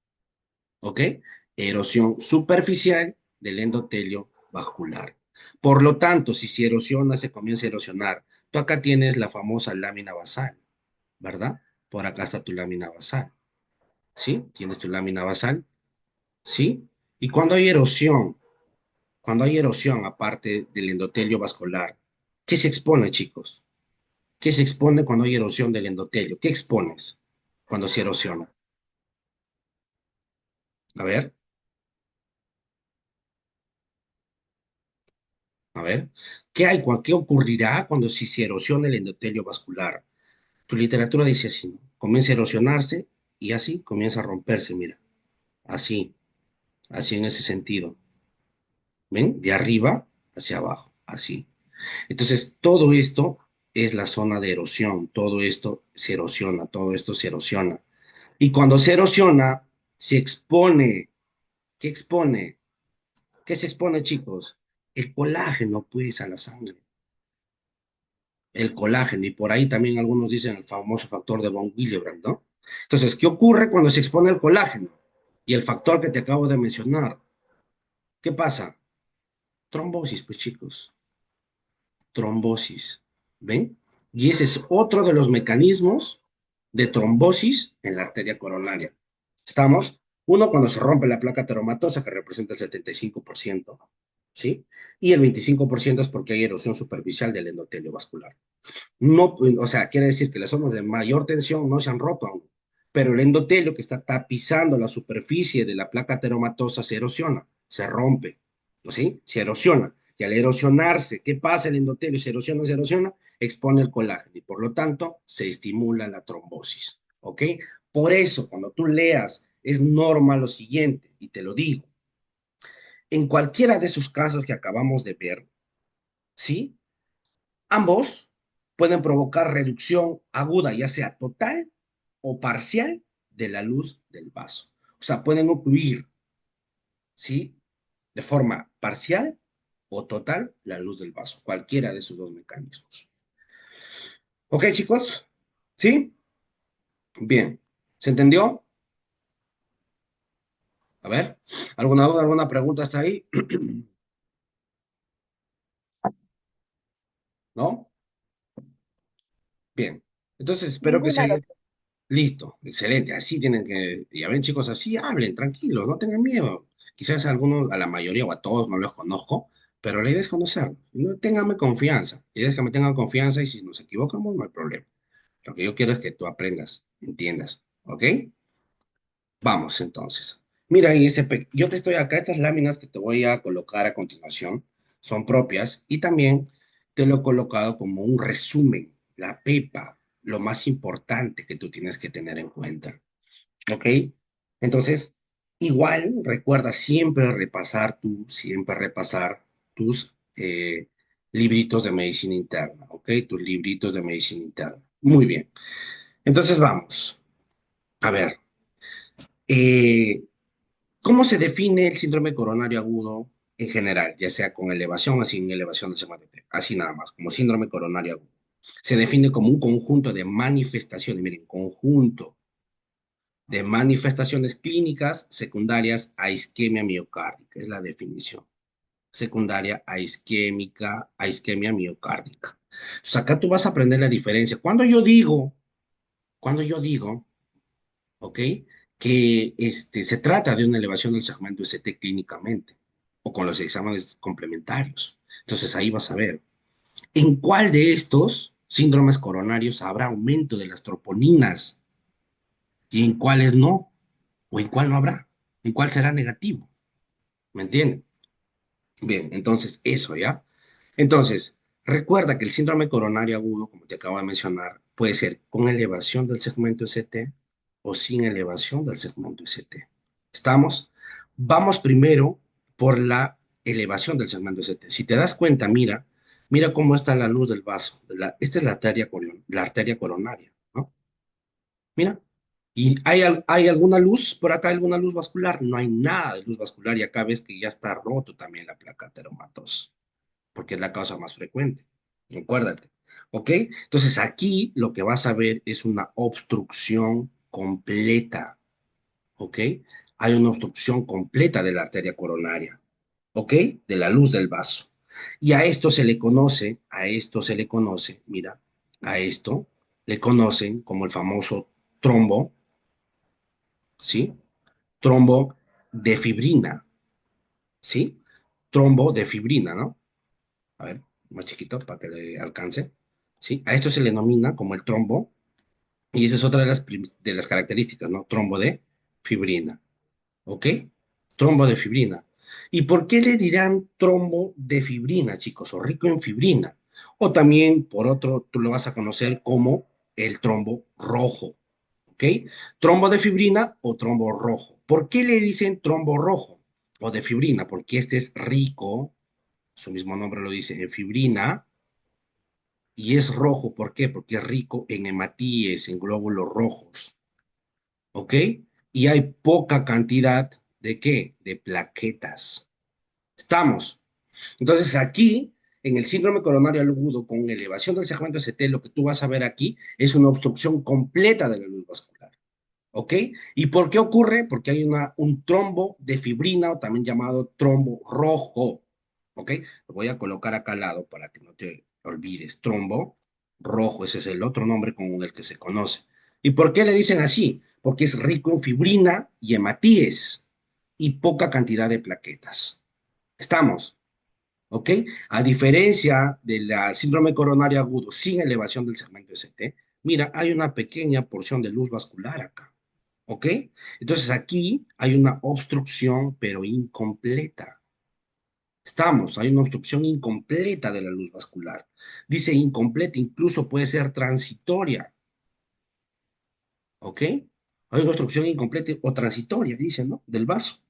¿ok? Erosión superficial del endotelio vascular. Por lo tanto, si se erosiona, se comienza a erosionar. Tú acá tienes la famosa lámina basal, ¿verdad? Por acá está tu lámina basal, ¿sí? Tienes tu lámina basal, ¿sí? Y cuando hay erosión aparte del endotelio vascular, ¿qué se expone, chicos? ¿Qué se expone cuando hay erosión del endotelio? ¿Qué expones cuando se erosiona? A ver, a ver. ¿Qué ocurrirá cuando si se erosiona el endotelio vascular? Tu literatura dice así, ¿no? Comienza a erosionarse y así comienza a romperse, mira. Así, así en ese sentido. ¿Ven? De arriba hacia abajo, así. Entonces, todo esto es la zona de erosión. Todo esto se erosiona, todo esto se erosiona. Y cuando se erosiona, se expone. ¿Qué expone? ¿Qué se expone, chicos? El colágeno, pues, a la sangre. El colágeno, y por ahí también algunos dicen el famoso factor de von Willebrand, ¿no? Entonces, ¿qué ocurre cuando se expone el colágeno? Y el factor que te acabo de mencionar. ¿Qué pasa? Trombosis, pues, chicos. Trombosis. ¿Ven? Y ese es otro de los mecanismos de trombosis en la arteria coronaria. ¿Estamos? Uno, cuando se rompe la placa teromatosa, que representa el 75%, ¿sí? Y el 25% es porque hay erosión superficial del endotelio vascular. No, o sea, quiere decir que las zonas de mayor tensión no se han roto aún, pero el endotelio que está tapizando la superficie de la placa teromatosa se erosiona, se rompe, ¿sí? Se erosiona. Y al erosionarse, ¿qué pasa? El endotelio se erosiona, expone el colágeno y por lo tanto se estimula la trombosis, ¿ok? Por eso, cuando tú leas, es normal lo siguiente, y te lo digo, en cualquiera de esos casos que acabamos de ver, ¿sí? Ambos pueden provocar reducción aguda, ya sea total o parcial, de la luz del vaso. O sea, pueden ocluir, ¿sí? De forma parcial o total la luz del vaso, cualquiera de esos dos mecanismos. ¿Ok, chicos? ¿Sí? Bien. ¿Se entendió? A ver, ¿alguna duda, alguna pregunta hasta ahí? ¿No? Bien. Entonces, espero que se
Ninguna,
haya...
doctor.
Listo, excelente. Así tienen que, ya ven chicos, así hablen, tranquilos, no tengan miedo. Quizás a algunos, a la mayoría o a todos no los conozco, pero la idea es conocerlos. No, ténganme confianza. La idea es que me tengan confianza y si nos equivocamos, no hay problema. Lo que yo quiero es que tú aprendas, entiendas, ¿ok? Vamos entonces. Mira, yo te estoy acá, estas láminas que te voy a colocar a continuación son propias y también te lo he colocado como un resumen, la pepa, lo más importante que tú tienes que tener en cuenta. ¿Ok? Entonces, igual recuerda siempre repasar tus libritos de medicina interna, ¿ok? Tus libritos de medicina interna. Muy bien. Entonces, vamos. A ver, eh, ¿cómo se define el síndrome coronario agudo en general, ya sea con elevación o sin elevación del CMT? Así nada más, como síndrome coronario agudo. Se define como un conjunto de manifestaciones, miren, conjunto de manifestaciones clínicas secundarias a isquemia miocárdica, es la definición. Secundaria a isquemia miocárdica. Entonces acá tú vas a aprender la diferencia. Cuando yo digo, ¿ok? Que se trata de una elevación del segmento ST clínicamente o con los exámenes complementarios. Entonces ahí vas a ver en cuál de estos síndromes coronarios habrá aumento de las troponinas y en cuáles no, o en cuál no habrá, en cuál será negativo. ¿Me entienden? Bien, entonces eso, ¿ya? Entonces, recuerda que el síndrome coronario agudo, como te acabo de mencionar, puede ser con elevación del segmento ST o sin elevación del segmento ST. ¿Estamos? Vamos primero por la elevación del segmento ST. Si te das cuenta, mira cómo está la luz del vaso. Esta es la arteria coronaria, ¿no? Mira. ¿Y hay alguna luz por acá, alguna luz vascular? No hay nada de luz vascular y acá ves que ya está roto también la placa ateromatosa, porque es la causa más frecuente. Acuérdate. ¿Ok? Entonces aquí lo que vas a ver es una obstrucción completa. ¿Ok? Hay una obstrucción completa de la arteria coronaria. ¿Ok? De la luz del vaso. Y a esto se le conoce, mira, a esto le conocen como el famoso trombo, ¿sí? Trombo de fibrina, ¿sí? Trombo de fibrina, ¿no? A ver, más chiquito para que le alcance, ¿sí? A esto se le denomina como el trombo, y esa es otra de las características, ¿no? Trombo de fibrina, ¿ok? Trombo de fibrina. ¿Y por qué le dirán trombo de fibrina, chicos? O rico en fibrina. O también, por otro, tú lo vas a conocer como el trombo rojo, ¿ok? Trombo de fibrina o trombo rojo. ¿Por qué le dicen trombo rojo o de fibrina? Porque este es rico, su mismo nombre lo dice, en fibrina, y es rojo. ¿Por qué? Porque es rico en hematíes, en glóbulos rojos, ¿ok? Y hay poca cantidad ¿de qué? De plaquetas. ¿Estamos? Entonces aquí, en el síndrome coronario agudo con elevación del segmento ST, lo que tú vas a ver aquí es una obstrucción completa de la luz vascular. ¿Ok? ¿Y por qué ocurre? Porque hay un trombo de fibrina o también llamado trombo rojo. ¿Ok? Lo voy a colocar acá al lado para que no te olvides. Trombo rojo, ese es el otro nombre con el que se conoce. ¿Y por qué le dicen así? Porque es rico en fibrina y hematíes y poca cantidad de plaquetas. ¿Estamos? ¿Ok? A diferencia del síndrome coronario agudo sin elevación del segmento ST, mira, hay una pequeña porción de luz vascular acá. ¿Ok? Entonces aquí hay una obstrucción, pero incompleta. Estamos, hay una obstrucción incompleta de la luz vascular. Dice incompleta, incluso puede ser transitoria, ¿ok? Hay una obstrucción incompleta o transitoria, dice, ¿no? Del vaso,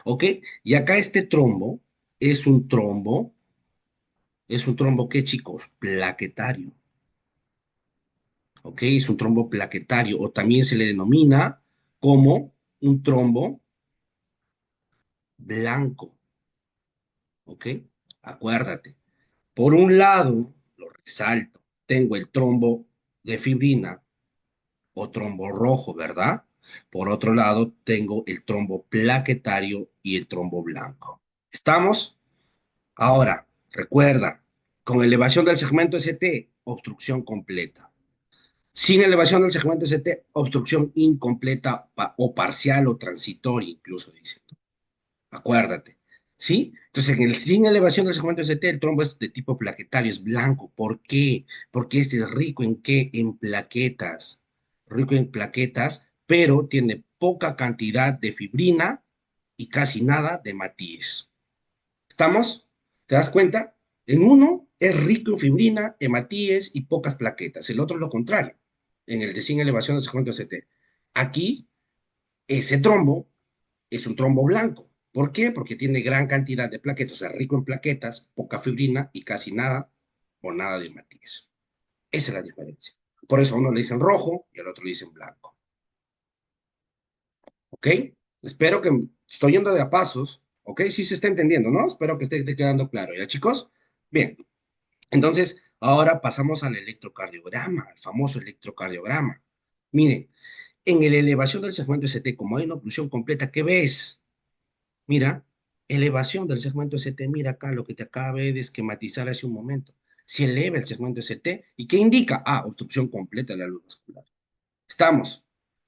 ¿ok? Y acá este trombo es un trombo, es un trombo, ¿qué chicos? Plaquetario, ¿ok? Es un trombo plaquetario o también se le denomina como un trombo blanco, ¿ok? Acuérdate. Por un lado, lo resalto, tengo el trombo de fibrina o trombo rojo, ¿verdad? Por otro lado, tengo el trombo plaquetario y el trombo blanco. ¿Estamos? Ahora, recuerda, con elevación del segmento ST, obstrucción completa. Sin elevación del segmento ST, obstrucción incompleta o parcial o transitoria, incluso dice. Acuérdate, ¿sí? Entonces, sin elevación del segmento ST, el trombo es de tipo plaquetario, es blanco. ¿Por qué? Porque este es rico en qué? En plaquetas. Rico en plaquetas, pero tiene poca cantidad de fibrina y casi nada de matíes. ¿Estamos? ¿Te das cuenta? En uno es rico en fibrina, hematíes y pocas plaquetas. El otro es lo contrario, en el de sin elevación del segmento ST. Aquí, ese trombo es un trombo blanco. ¿Por qué? Porque tiene gran cantidad de plaquetas, o sea, rico en plaquetas, poca fibrina y casi nada o nada de hematíes. Esa es la diferencia. Por eso a uno le dicen rojo y al otro le dicen blanco. ¿Ok? Espero que estoy yendo de a pasos. ¿Ok? Sí se está entendiendo, ¿no? Espero que esté quedando claro. ¿Ya, chicos? Bien. Entonces, ahora pasamos al electrocardiograma, al famoso electrocardiograma. Miren, en la elevación del segmento ST, como hay una oclusión completa, ¿qué ves? Mira, elevación del segmento ST, mira acá lo que te acabé de esquematizar hace un momento. Se eleva el segmento ST, ¿y qué indica? Ah, obstrucción completa de la luz vascular. Estamos,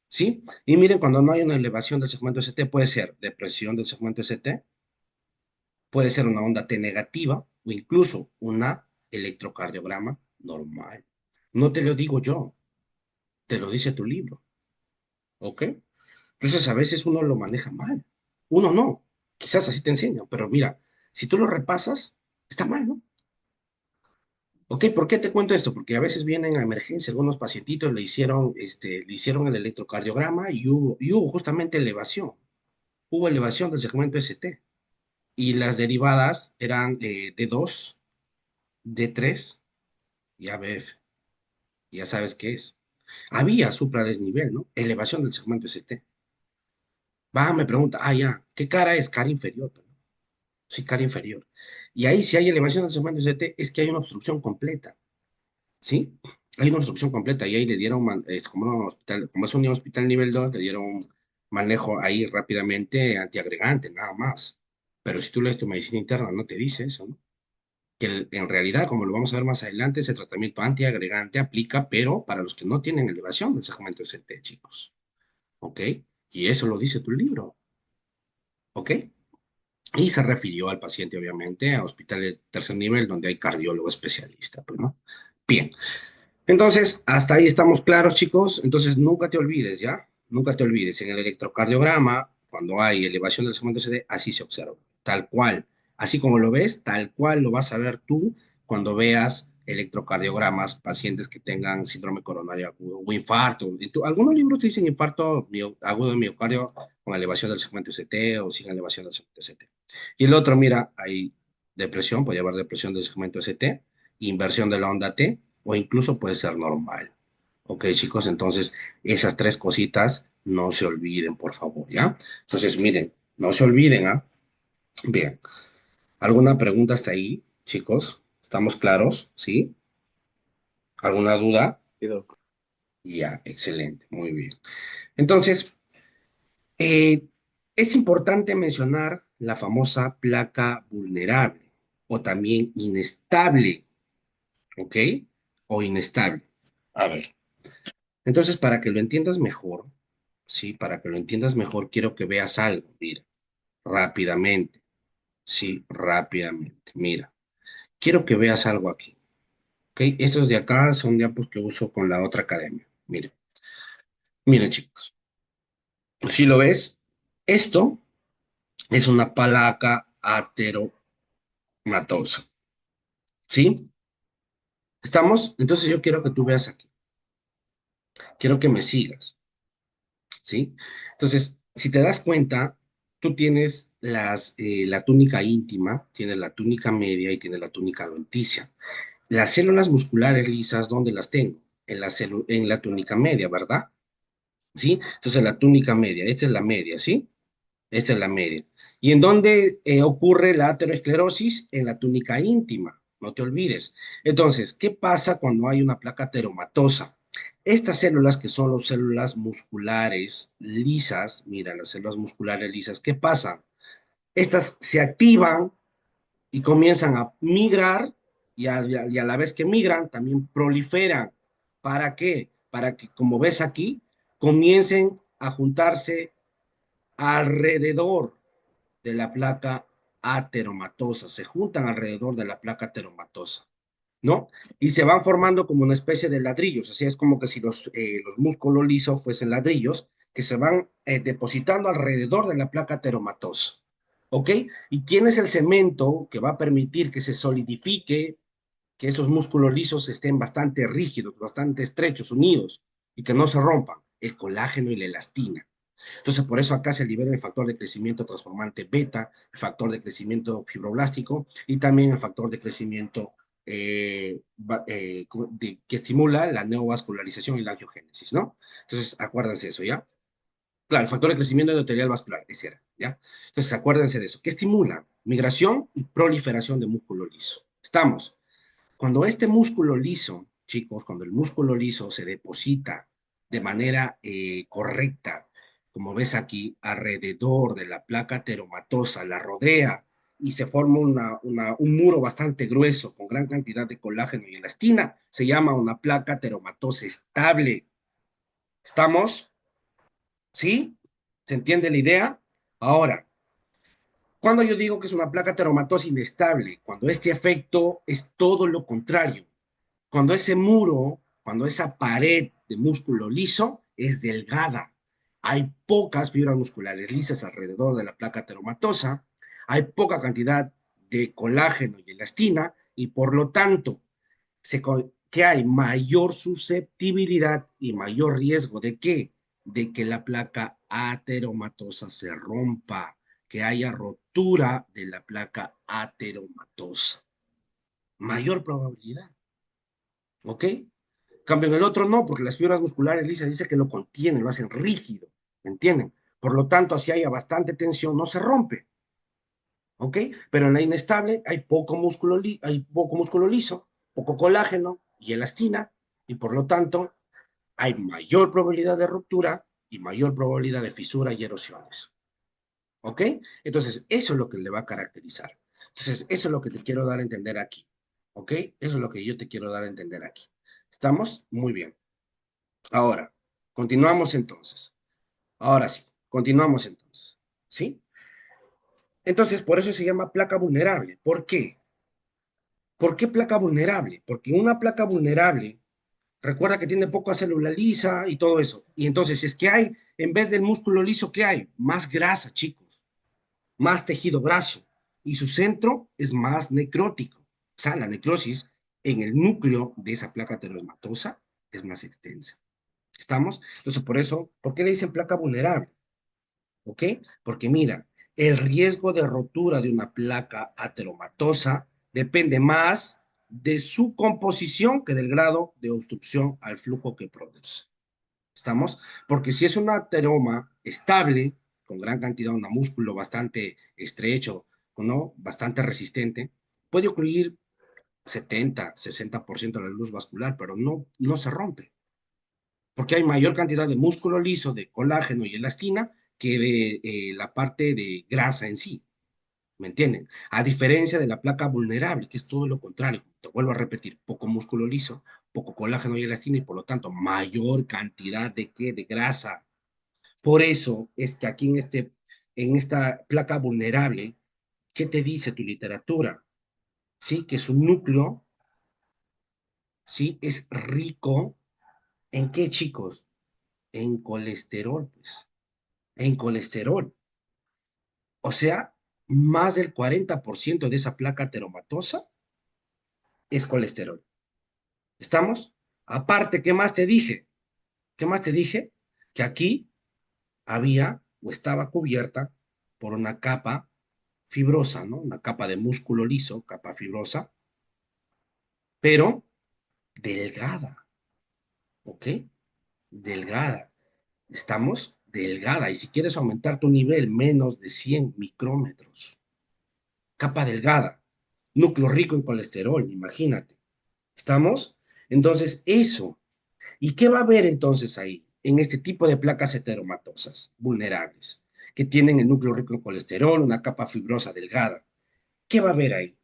¿sí? Y miren, cuando no hay una elevación del segmento ST, puede ser depresión del segmento ST, puede ser una onda T negativa o incluso una electrocardiograma normal. No te lo digo yo, te lo dice tu libro, ¿ok? Entonces a veces uno lo maneja mal, uno no, quizás así te enseñan, pero mira, si tú lo repasas, está mal, ¿no? ¿Ok? ¿Por qué te cuento esto? Porque a veces vienen a emergencia, algunos pacientitos le hicieron el electrocardiograma y hubo justamente elevación, hubo elevación del segmento ST y las derivadas eran D2, D3 y ABF, ya sabes qué es. Había supradesnivel, ¿no? Elevación del segmento ST. Va, me pregunta, ya, ¿qué cara es? Cara inferior, ¿no? Sí, cara inferior. Y ahí si hay elevación del segmento ST es que hay una obstrucción completa, ¿sí? Hay una obstrucción completa y ahí le dieron, como es un hospital nivel 2 le dieron manejo ahí rápidamente antiagregante, nada más. Pero si tú lees tu medicina interna, no te dice eso, ¿no? Que en realidad, como lo vamos a ver más adelante, ese tratamiento antiagregante aplica, pero para los que no tienen elevación del segmento ST, chicos, ¿ok? Y eso lo dice tu libro, ¿ok? Y se refirió al paciente, obviamente, a hospital de tercer nivel donde hay cardiólogo especialista, pues, ¿no? Bien, entonces, hasta ahí estamos claros, chicos. Entonces, nunca te olvides, ¿ya? Nunca te olvides. En el electrocardiograma, cuando hay elevación del segmento CD, así se observa, tal cual. Así como lo ves, tal cual lo vas a ver tú cuando veas electrocardiogramas, pacientes que tengan síndrome coronario agudo o infarto. Algunos libros te dicen infarto agudo de miocardio con elevación del segmento ST o sin elevación del segmento ST. Y el otro, mira, hay depresión, puede haber depresión del segmento ST, inversión de la onda T o incluso puede ser normal. Ok, chicos, entonces esas tres cositas no se olviden, por favor, ¿ya? Entonces, miren, no se olviden, ¿ah? Bien, ¿alguna pregunta hasta ahí, chicos? ¿Estamos claros? ¿Sí? ¿Alguna duda?
Sí, doc.
Ya, excelente, muy bien. Entonces, eh, es importante mencionar la famosa placa vulnerable o también inestable, ¿ok? O inestable. A ver. Entonces, para que lo entiendas mejor, sí, para que lo entiendas mejor, quiero que veas algo, mira, rápidamente, sí, rápidamente, mira, quiero que veas algo aquí, ¿ok? Estos de acá son diapos que uso con la otra academia, miren, miren chicos, si lo ves, esto es una placa ateromatosa. ¿Sí? ¿Estamos? Entonces yo quiero que tú veas aquí. Quiero que me sigas. ¿Sí? Entonces, si te das cuenta, tú tienes la túnica íntima, tienes la túnica media y tienes la túnica adventicia. Las células musculares lisas, ¿dónde las tengo? En la túnica media, ¿verdad? ¿Sí? Entonces, la túnica media, esta es la media, ¿sí? Esta es la media. ¿Y en dónde ocurre la aterosclerosis? En la túnica íntima, no te olvides. Entonces, ¿qué pasa cuando hay una placa ateromatosa? Estas células que son las células musculares lisas, mira, las células musculares lisas, ¿qué pasa? Estas se activan y comienzan a migrar y a la vez que migran, también proliferan. ¿Para qué? Para que, como ves aquí, comiencen a juntarse alrededor de la placa ateromatosa, se juntan alrededor de la placa ateromatosa, ¿no? Y se van formando como una especie de ladrillos, así es como que si los músculos lisos fuesen ladrillos que se van depositando alrededor de la placa ateromatosa, ¿ok? ¿Y quién es el cemento que va a permitir que se solidifique, que esos músculos lisos estén bastante rígidos, bastante estrechos, unidos y que no se rompan? El colágeno y la elastina. Entonces, por eso acá se libera el factor de crecimiento transformante beta, el factor de crecimiento fibroblástico y también el factor de crecimiento que estimula la neovascularización y la angiogénesis, ¿no? Entonces, acuérdense eso, ¿ya? Claro, el factor de crecimiento endotelial vascular, ese era, ¿ya? Entonces, acuérdense de eso. ¿Qué estimula? Migración y proliferación de músculo liso. Estamos. Cuando este músculo liso, chicos, cuando el músculo liso se deposita de manera correcta, como ves aquí, alrededor de la placa ateromatosa, la rodea y se forma un muro bastante grueso con gran cantidad de colágeno y elastina, se llama una placa ateromatosa estable. ¿Estamos? ¿Sí? ¿Se entiende la idea? Ahora, cuando yo digo que es una placa ateromatosa inestable, cuando este efecto es todo lo contrario, cuando ese muro, cuando esa pared de músculo liso es delgada, hay pocas fibras musculares lisas alrededor de la placa teromatosa, hay poca cantidad de colágeno y elastina y por lo tanto que hay mayor susceptibilidad y mayor riesgo de qué? De que la placa ateromatosa se rompa, que haya rotura de la placa ateromatosa. Mayor probabilidad. ¿Ok? Cambio en el otro no, porque las fibras musculares lisas dice que lo contienen, lo hacen rígido, ¿me entienden? Por lo tanto, así haya bastante tensión, no se rompe, ¿ok? Pero en la inestable hay poco músculo liso, poco colágeno y elastina, y por lo tanto hay mayor probabilidad de ruptura y mayor probabilidad de fisura y erosiones, ¿ok? Entonces, eso es lo que le va a caracterizar. Entonces, eso es lo que te quiero dar a entender aquí, ¿ok? Eso es lo que yo te quiero dar a entender aquí. ¿Estamos? Muy bien. Ahora, continuamos entonces. Ahora sí, continuamos entonces. ¿Sí? Entonces, por eso se llama placa vulnerable. ¿Por qué? ¿Por qué placa vulnerable? Porque una placa vulnerable, recuerda que tiene poca célula lisa y todo eso. Y entonces, es que hay, en vez del músculo liso, ¿qué hay? Más grasa, chicos, más tejido graso. Y su centro es más necrótico. O sea, la necrosis en el núcleo de esa placa ateromatosa es más extensa. ¿Estamos? Entonces, por eso, ¿por qué le dicen placa vulnerable? ¿Ok? Porque mira, el riesgo de rotura de una placa ateromatosa depende más de su composición que del grado de obstrucción al flujo que produce. ¿Estamos? Porque si es un ateroma estable, con gran cantidad, un músculo bastante estrecho, ¿no? Bastante resistente, puede ocurrir 70-60% de la luz vascular, pero no se rompe porque hay mayor cantidad de músculo liso, de colágeno y elastina que de la parte de grasa en sí, ¿me entienden? A diferencia de la placa vulnerable, que es todo lo contrario, te vuelvo a repetir, poco músculo liso, poco colágeno y elastina y por lo tanto mayor cantidad de qué, de grasa. Por eso es que aquí en esta placa vulnerable, ¿qué te dice tu literatura? Sí, que su núcleo, sí, es rico en qué, chicos, en colesterol, pues en colesterol. O sea, más del 40% de esa placa ateromatosa es colesterol. ¿Estamos? Aparte, ¿qué más te dije? ¿Qué más te dije? Que aquí había o estaba cubierta por una capa fibrosa, ¿no? Una capa de músculo liso, capa fibrosa, pero delgada, ¿ok? Delgada. Estamos delgada. Y si quieres aumentar tu nivel, menos de 100 micrómetros. Capa delgada. Núcleo rico en colesterol, imagínate. ¿Estamos? Entonces, eso. ¿Y qué va a haber entonces ahí? En este tipo de placas heteromatosas, vulnerables, que tienen el núcleo rico en colesterol, una capa fibrosa delgada. ¿Qué va a haber ahí?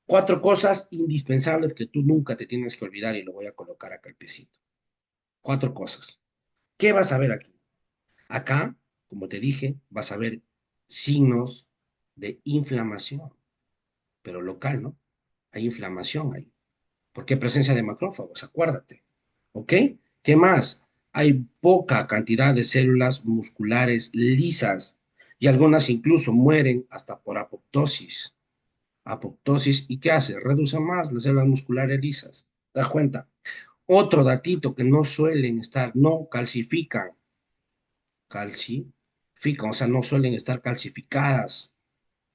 Cuatro cosas indispensables que tú nunca te tienes que olvidar y lo voy a colocar acá al piecito. Cuatro cosas. ¿Qué vas a ver aquí? Acá, como te dije, vas a ver signos de inflamación, pero local, ¿no? Hay inflamación ahí. Porque hay presencia de macrófagos, acuérdate. ¿Ok? ¿Qué más? Hay poca cantidad de células musculares lisas y algunas incluso mueren hasta por apoptosis. Apoptosis, ¿y qué hace? Reduce más las células musculares lisas. ¿Te das cuenta? Otro datito que no suelen estar, no calcifican, calcifican, o sea, no suelen estar calcificadas.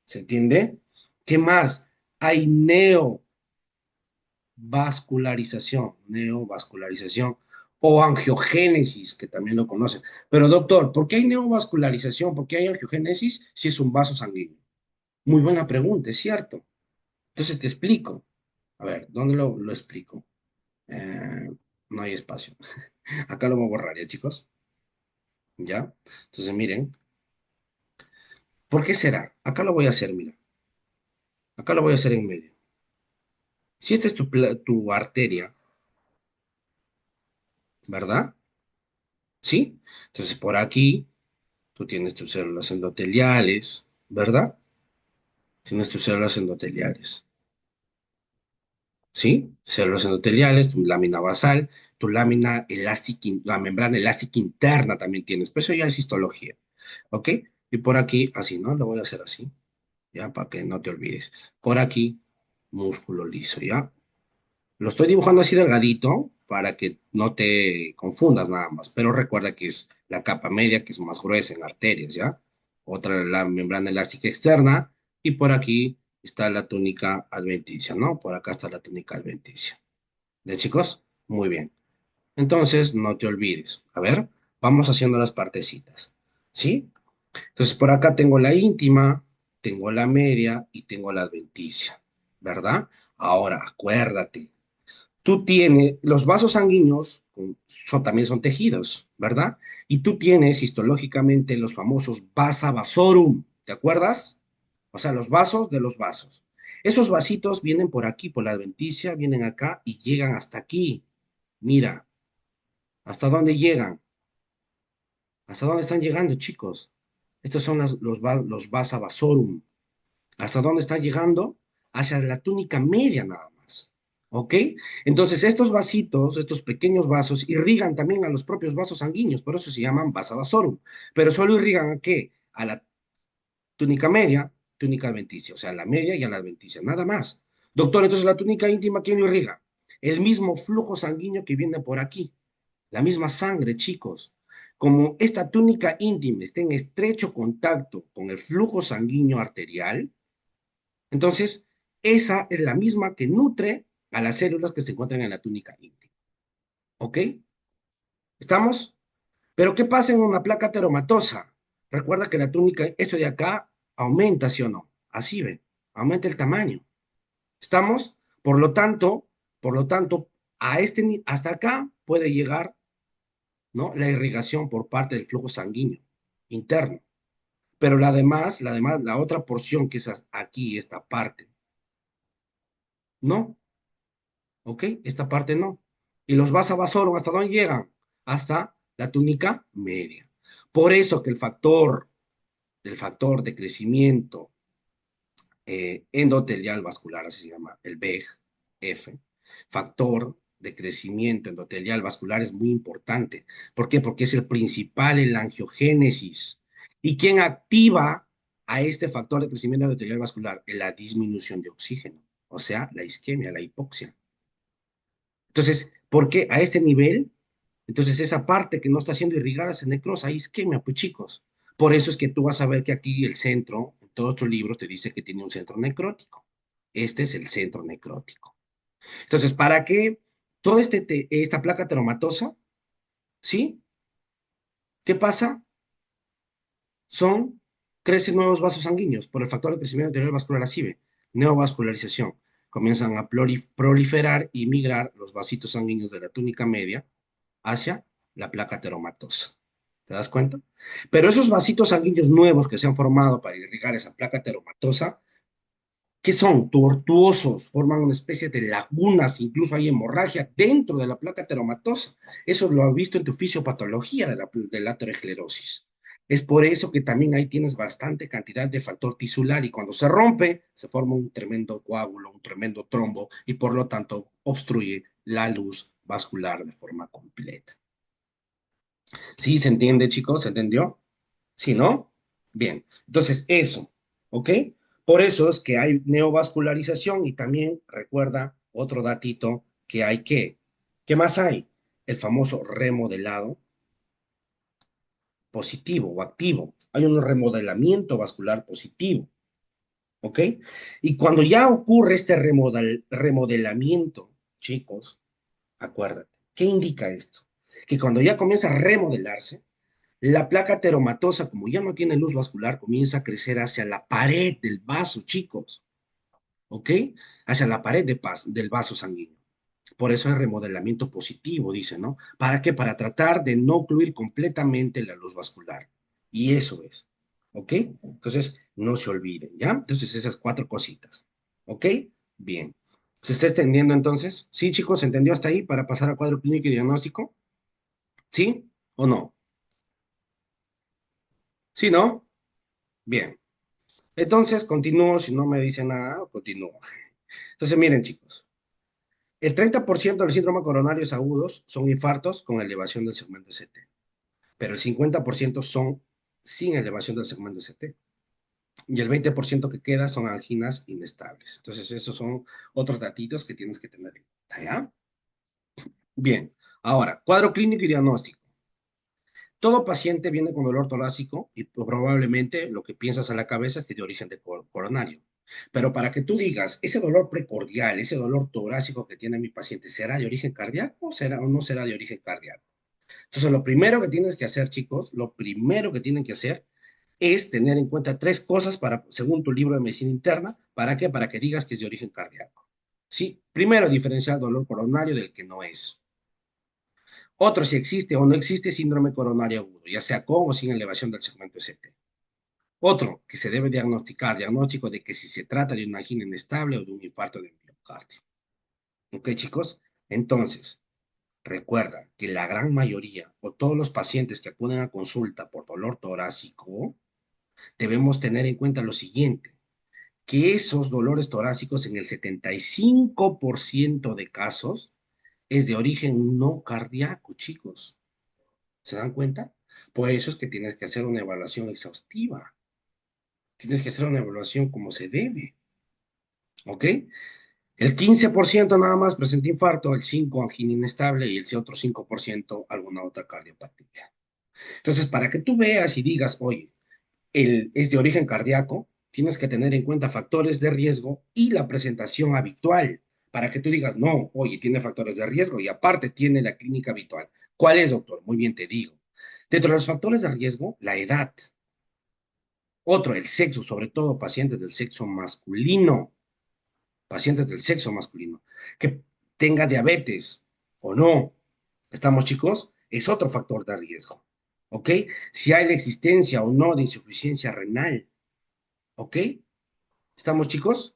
¿Se entiende? ¿Qué más? Hay neovascularización o angiogénesis, que también lo conocen. Pero doctor, ¿por qué hay neovascularización? ¿Por qué hay angiogénesis si es un vaso sanguíneo? Muy buena pregunta, es cierto. Entonces te explico. A ver, ¿dónde lo explico? No hay espacio. Acá lo voy a borrar, ¿ya, chicos? ¿Ya? Entonces, miren, ¿por qué será? Acá lo voy a hacer, mira. Acá lo voy a hacer en medio. Si esta es tu arteria, ¿verdad? ¿Sí? Entonces, por aquí tú tienes tus células endoteliales, ¿verdad? Tienes tus células endoteliales, ¿sí? Células endoteliales, tu lámina basal, tu lámina elástica, la membrana elástica interna también tienes, pues eso ya es histología, ¿ok? Y por aquí, así, ¿no? Lo voy a hacer así, ya, para que no te olvides. Por aquí, músculo liso, ¿ya? Lo estoy dibujando así delgadito para que no te confundas nada más, pero recuerda que es la capa media que es más gruesa en arterias, ¿ya? Otra la membrana elástica externa y por aquí está la túnica adventicia, ¿no? Por acá está la túnica adventicia. ¿Ya, chicos? Muy bien. Entonces, no te olvides. A ver, vamos haciendo las partecitas, ¿sí? Entonces, por acá tengo la íntima, tengo la media y tengo la adventicia, ¿verdad? Ahora, acuérdate. Tú tienes, los vasos sanguíneos también son tejidos, ¿verdad? Y tú tienes histológicamente los famosos vasa vasorum, ¿te acuerdas? O sea, los vasos de los vasos. Esos vasitos vienen por aquí, por la adventicia, vienen acá y llegan hasta aquí. Mira, ¿hasta dónde llegan? ¿Hasta dónde están llegando, chicos? Estos son los vasa vasorum. ¿Hasta dónde está llegando? Hacia la túnica media nada más. ¿Ok? Entonces, estos vasitos, estos pequeños vasos, irrigan también a los propios vasos sanguíneos, por eso se llaman vasa vasorum. Pero solo irrigan a qué? A la túnica media, túnica adventicia, o sea, a la media y a la adventicia, nada más. Doctor, entonces la túnica íntima, ¿quién lo irriga? El mismo flujo sanguíneo que viene por aquí, la misma sangre, chicos. Como esta túnica íntima está en estrecho contacto con el flujo sanguíneo arterial, entonces, esa es la misma que nutre a las células que se encuentran en la túnica íntima. ¿Ok? ¿Estamos? Pero ¿qué pasa en una placa ateromatosa? Recuerda que la túnica, esto de acá, aumenta, ¿sí o no? Así ve, aumenta el tamaño. ¿Estamos? Por lo tanto, hasta acá puede llegar, ¿no? La irrigación por parte del flujo sanguíneo interno. Pero la otra porción que es aquí, esta parte, ¿no? ¿Ok? Esta parte no. Y los vasorum, ¿hasta dónde llegan? Hasta la túnica media. Por eso que el factor de crecimiento endotelial vascular, así se llama, el VEGF, factor de crecimiento endotelial vascular es muy importante. ¿Por qué? Porque es el principal en la angiogénesis. ¿Y quién a este factor de crecimiento endotelial vascular? La disminución de oxígeno, o sea, la isquemia, la hipoxia. Entonces, ¿por qué a este nivel? Entonces, esa parte que no está siendo irrigada se necrosa, hay isquemia, pues chicos. Por eso es que tú vas a ver que aquí el centro, en todos tus libros, te dice que tiene un centro necrótico. Este es el centro necrótico. Entonces, ¿para qué toda esta placa teromatosa? ¿Sí? ¿Qué pasa? Crecen nuevos vasos sanguíneos por el factor de crecimiento anterior vascular ACIVE, neovascularización. Comienzan a proliferar y migrar los vasitos sanguíneos de la túnica media hacia la placa teromatosa. ¿Te das cuenta? Pero esos vasitos sanguíneos nuevos que se han formado para irrigar esa placa teromatosa, ¿qué son? Tortuosos, forman una especie de lagunas, incluso hay hemorragia dentro de la placa teromatosa. Eso lo has visto en tu fisiopatología de la aterosclerosis. Es por eso que también ahí tienes bastante cantidad de factor tisular y cuando se rompe, se forma un tremendo coágulo, un tremendo trombo y por lo tanto obstruye la luz vascular de forma completa. ¿Sí se entiende, chicos? ¿Se entendió? ¿Sí, no? Bien, entonces eso, ¿ok? Por eso es que hay neovascularización y también recuerda otro datito que hay que, ¿qué más hay? El famoso remodelado positivo o activo. Hay un remodelamiento vascular positivo, ¿ok? Y cuando ya ocurre este remodelamiento, chicos, acuérdate, ¿qué indica esto? Que cuando ya comienza a remodelarse, la placa teromatosa, como ya no tiene luz vascular, comienza a crecer hacia la pared del vaso, chicos, ¿ok? Hacia la pared del vaso sanguíneo. Por eso es remodelamiento positivo, dice, ¿no? ¿Para qué? Para tratar de no ocluir completamente la luz vascular. Y eso es, ¿ok? Entonces, no se olviden, ¿ya? Entonces, esas cuatro cositas, ¿ok? Bien. ¿Se está extendiendo entonces? ¿Sí, chicos? ¿Se entendió hasta ahí para pasar a cuadro clínico y diagnóstico? ¿Sí o no? ¿Sí, no? Bien. Entonces, continúo, si no me dice nada, continúo. Entonces, miren, chicos, el 30% de los síndromes coronarios agudos son infartos con elevación del segmento ST, pero el 50% son sin elevación del segmento ST, y el 20% que queda son anginas inestables. Entonces, esos son otros datitos que tienes que tener en cuenta, ¿ya? Bien, ahora, cuadro clínico y diagnóstico. Todo paciente viene con dolor torácico y probablemente lo que piensas a la cabeza es que es de origen de coronario. Pero para que tú digas, ese dolor precordial, ese dolor torácico que tiene mi paciente, ¿será de origen cardíaco o no será de origen cardíaco? Entonces, lo primero que tienes que hacer, chicos, lo primero que tienen que hacer es tener en cuenta tres cosas para, según tu libro de medicina interna, ¿para qué? Para que digas que es de origen cardíaco. Sí, primero diferenciar dolor coronario del que no es. Otro, si existe o no existe síndrome coronario agudo, ya sea con o sin elevación del segmento ST. Otro, que se debe diagnosticar, diagnóstico de que si se trata de una angina inestable o de un infarto de miocardio. ¿Ok, chicos? Entonces, recuerda que la gran mayoría o todos los pacientes que acuden a consulta por dolor torácico, debemos tener en cuenta lo siguiente, que esos dolores torácicos en el 75% de casos es de origen no cardíaco, chicos. ¿Se dan cuenta? Por eso es que tienes que hacer una evaluación exhaustiva. Tienes que hacer una evaluación como se debe. ¿Ok? El 15% nada más presenta infarto, el 5% angina inestable y el otro 5% alguna otra cardiopatía. Entonces, para que tú veas y digas, oye, es de origen cardíaco, tienes que tener en cuenta factores de riesgo y la presentación habitual. Para que tú digas, no, oye, tiene factores de riesgo y aparte tiene la clínica habitual. ¿Cuál es, doctor? Muy bien, te digo. Dentro de los factores de riesgo, la edad. Otro, el sexo, sobre todo pacientes del sexo masculino. Pacientes del sexo masculino. Que tenga diabetes o no. ¿Estamos, chicos? Es otro factor de riesgo. ¿Ok? Si hay la existencia o no de insuficiencia renal. ¿Ok? ¿Estamos, chicos?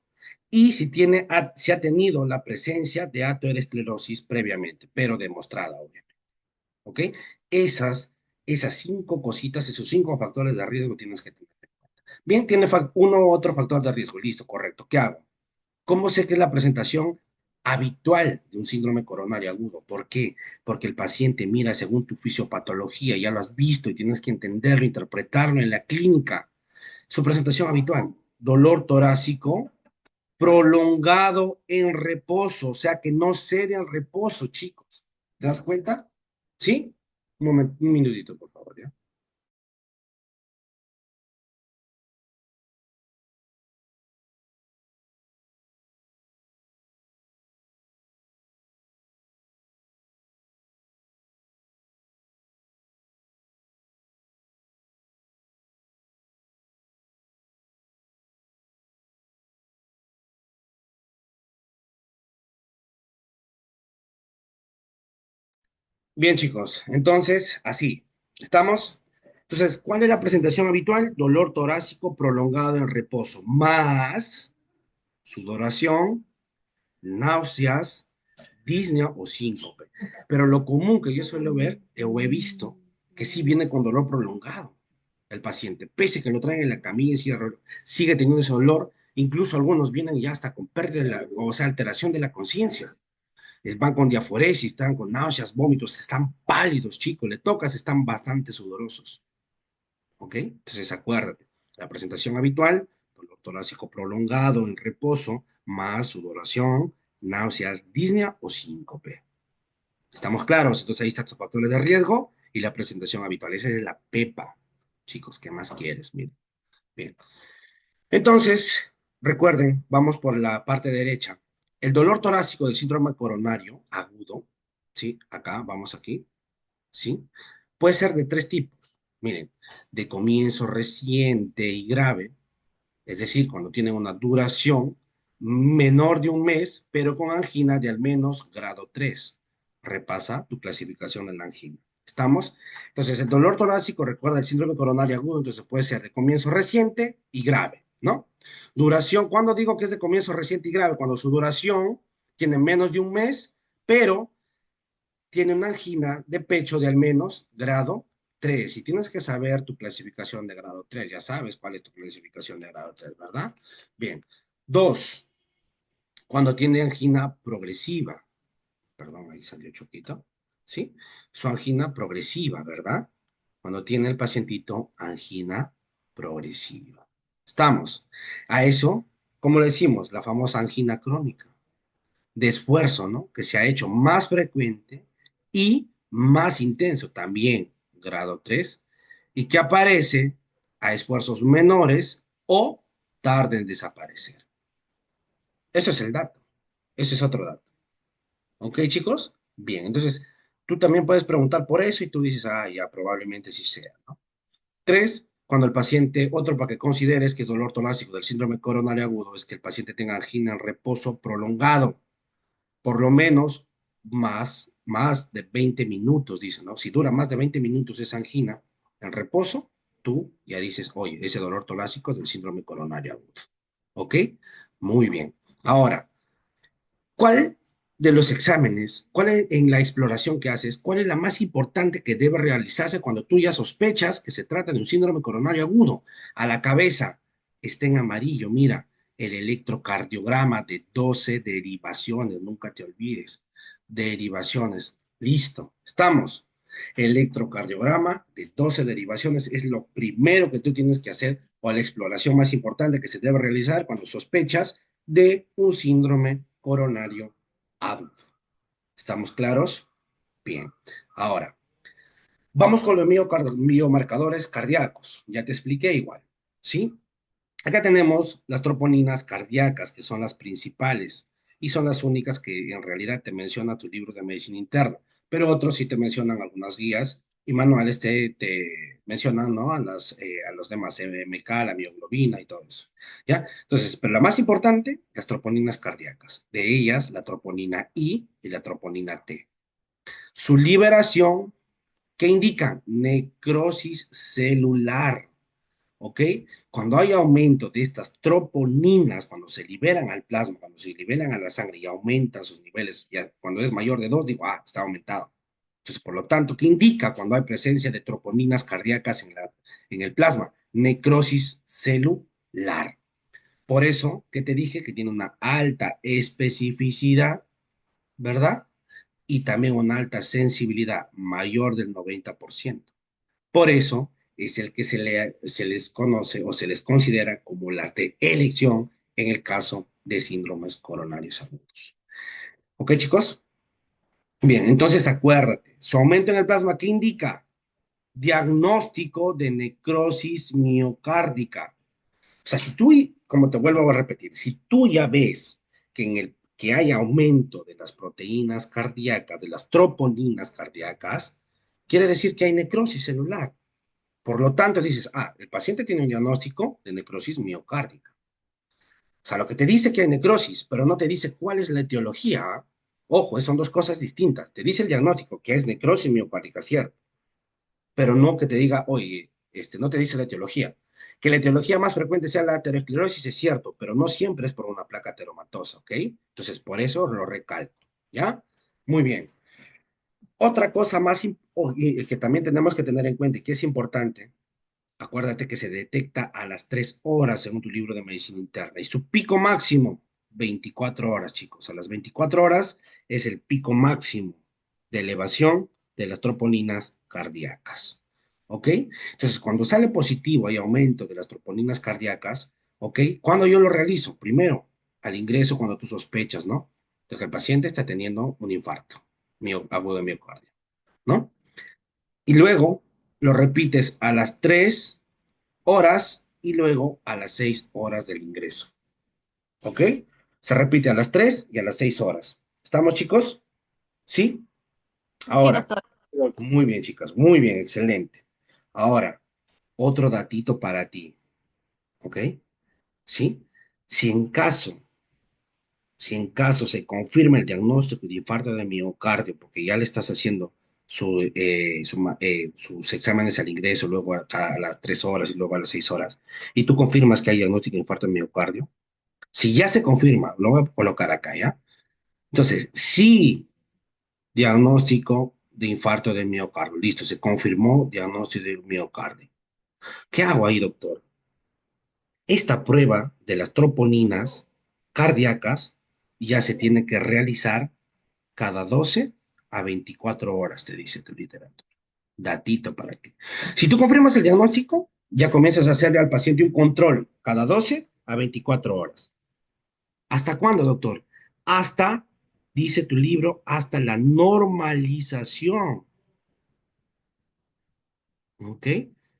Y si ha tenido la presencia de aterosclerosis previamente, pero demostrada, obviamente. ¿Ok? Esas, esas cinco cositas, esos cinco factores de riesgo tienes que tener. Bien, tiene uno u otro factor de riesgo. Listo, correcto. ¿Qué hago? ¿Cómo sé que es la presentación habitual de un síndrome coronario agudo? ¿Por qué? Porque el paciente mira según tu fisiopatología, ya lo has visto y tienes que entenderlo, interpretarlo en la clínica. Su presentación habitual, dolor torácico prolongado en reposo, o sea que no cede al reposo, chicos. ¿Te das cuenta? ¿Sí? Un minutito, por favor, ¿ya? Bien, chicos, entonces, así, ¿estamos? Entonces, ¿cuál es la presentación habitual? Dolor torácico prolongado en reposo, más sudoración, náuseas, disnea o síncope. Pero lo común que yo suelo ver o he visto, que sí viene con dolor prolongado el paciente, pese que lo traen en la camilla y sigue teniendo ese dolor, incluso algunos vienen ya hasta con pérdida, o sea, alteración de la conciencia. Van con diaforesis, están con náuseas, vómitos, están pálidos, chicos, le tocas, están bastante sudorosos. ¿Ok? Entonces acuérdate, la presentación habitual, dolor torácico prolongado en reposo, más sudoración, náuseas, disnea o síncope. ¿Estamos claros? Entonces ahí están tus factores de riesgo y la presentación habitual. Esa es la PEPA. Chicos, ¿qué más quieres? Miren. Bien. Entonces, recuerden, vamos por la parte derecha. El dolor torácico del síndrome coronario agudo, ¿sí? Acá, vamos aquí, ¿sí? Puede ser de tres tipos. Miren, de comienzo reciente y grave, es decir, cuando tienen una duración menor de un mes, pero con angina de al menos grado 3. Repasa tu clasificación en la angina. ¿Estamos? Entonces, el dolor torácico, recuerda el síndrome coronario agudo, entonces puede ser de comienzo reciente y grave, ¿no? Duración, ¿cuándo digo que es de comienzo reciente y grave? Cuando su duración tiene menos de un mes, pero tiene una angina de pecho de al menos grado 3. Y tienes que saber tu clasificación de grado 3. Ya sabes cuál es tu clasificación de grado 3, ¿verdad? Bien. Dos, cuando tiene angina progresiva. Perdón, ahí salió choquito. ¿Sí? Su angina progresiva, ¿verdad? Cuando tiene el pacientito angina progresiva. Estamos. A eso, como le decimos, la famosa angina crónica de esfuerzo, ¿no? Que se ha hecho más frecuente y más intenso, también grado 3 y que aparece a esfuerzos menores o tarde en desaparecer. Eso es el dato. Ese es otro dato. ¿Ok, chicos? Bien, entonces tú también puedes preguntar por eso y tú dices, ah, ya probablemente sí sea, ¿no? 3, cuando el paciente, otro para que consideres que es dolor torácico del síndrome coronario agudo, es que el paciente tenga angina en reposo prolongado por lo menos más de 20 minutos, dice, ¿no? Si dura más de 20 minutos esa angina en reposo, tú ya dices, oye, ese dolor torácico es del síndrome coronario agudo. ¿Ok? Muy bien. Ahora, ¿cuál de los exámenes, cuál es, en la exploración que haces, cuál es la más importante que debe realizarse cuando tú ya sospechas que se trata de un síndrome coronario agudo? A la cabeza está en amarillo, mira, el electrocardiograma de 12 derivaciones, nunca te olvides, derivaciones, listo, estamos. Electrocardiograma de 12 derivaciones es lo primero que tú tienes que hacer o la exploración más importante que se debe realizar cuando sospechas de un síndrome coronario agudo. ¿Estamos claros? Bien. Ahora, vamos con los biomarcadores cardíacos. Ya te expliqué igual, ¿sí? Acá tenemos las troponinas cardíacas, que son las principales y son las únicas que en realidad te menciona tus libros de medicina interna, pero otros sí te mencionan algunas guías y manuales te mencionan, ¿no? A los demás, MK, la mioglobina y todo eso, ¿ya? Entonces, pero la más importante, las troponinas cardíacas. De ellas, la troponina I y la troponina T. Su liberación, ¿qué indica? Necrosis celular. ¿Ok? Cuando hay aumento de estas troponinas, cuando se liberan al plasma, cuando se liberan a la sangre y aumentan sus niveles, ya cuando es mayor de 2, digo, ah, está aumentado. Entonces, por lo tanto, ¿qué indica cuando hay presencia de troponinas cardíacas en el plasma? Necrosis celular. Por eso que te dije que tiene una alta especificidad, ¿verdad? Y también una alta sensibilidad, mayor del 90%. Por eso es el que se les conoce o se les considera como las de elección en el caso de síndromes coronarios agudos. ¿Ok, chicos? Bien, entonces acuérdate, su aumento en el plasma, ¿qué indica? Diagnóstico de necrosis miocárdica. O sea, si tú, como te vuelvo a repetir, si tú ya ves que hay aumento de las proteínas cardíacas, de las troponinas cardíacas, quiere decir que hay necrosis celular. Por lo tanto, dices, el paciente tiene un diagnóstico de necrosis miocárdica. O sea, lo que te dice que hay necrosis, pero no te dice cuál es la etiología. ¿Ah? Ojo, son dos cosas distintas. Te dice el diagnóstico, que es necrosis miocárdica, cierto, pero no que te diga, oye, no te dice la etiología. Que la etiología más frecuente sea la aterosclerosis es cierto, pero no siempre es por una placa ateromatosa, ¿ok? Entonces, por eso lo recalco, ¿ya? Muy bien. Otra cosa más que también tenemos que tener en cuenta y que es importante, acuérdate que se detecta a las 3 horas según tu libro de medicina interna y su pico máximo, 24 horas, chicos. A las 24 horas es el pico máximo de elevación de las troponinas cardíacas. ¿Ok? Entonces, cuando sale positivo hay aumento de las troponinas cardíacas, ¿ok? ¿Cuándo yo lo realizo? Primero, al ingreso, cuando tú sospechas, ¿no? De que el paciente está teniendo un infarto agudo de miocardio, ¿no? Y luego lo repites a las 3 horas y luego a las 6 horas del ingreso. ¿Ok? Se repite a las 3 y a las 6 horas. ¿Estamos, chicos? ¿Sí?
Sí,
Ahora,
doctor.
muy bien, chicas, muy bien, excelente. Ahora, otro datito para ti. ¿Ok? ¿Sí? Si en caso, si en caso se confirma el diagnóstico de infarto de miocardio, porque ya le estás haciendo sus exámenes al ingreso, luego a las 3 horas y luego a las 6 horas, y tú confirmas que hay diagnóstico de infarto de miocardio, si ya se confirma, lo voy a colocar acá, ¿ya? Entonces, sí, diagnóstico de infarto de miocardio. Listo, se confirmó diagnóstico de miocardio. ¿Qué hago ahí, doctor? Esta prueba de las troponinas cardíacas ya se tiene que realizar cada 12 a 24 horas, te dice tu literatura. Datito para ti. Si tú confirmas el diagnóstico, ya comienzas a hacerle al paciente un control cada 12 a 24 horas. ¿Hasta cuándo, doctor? Hasta, dice tu libro, hasta la normalización, ¿ok?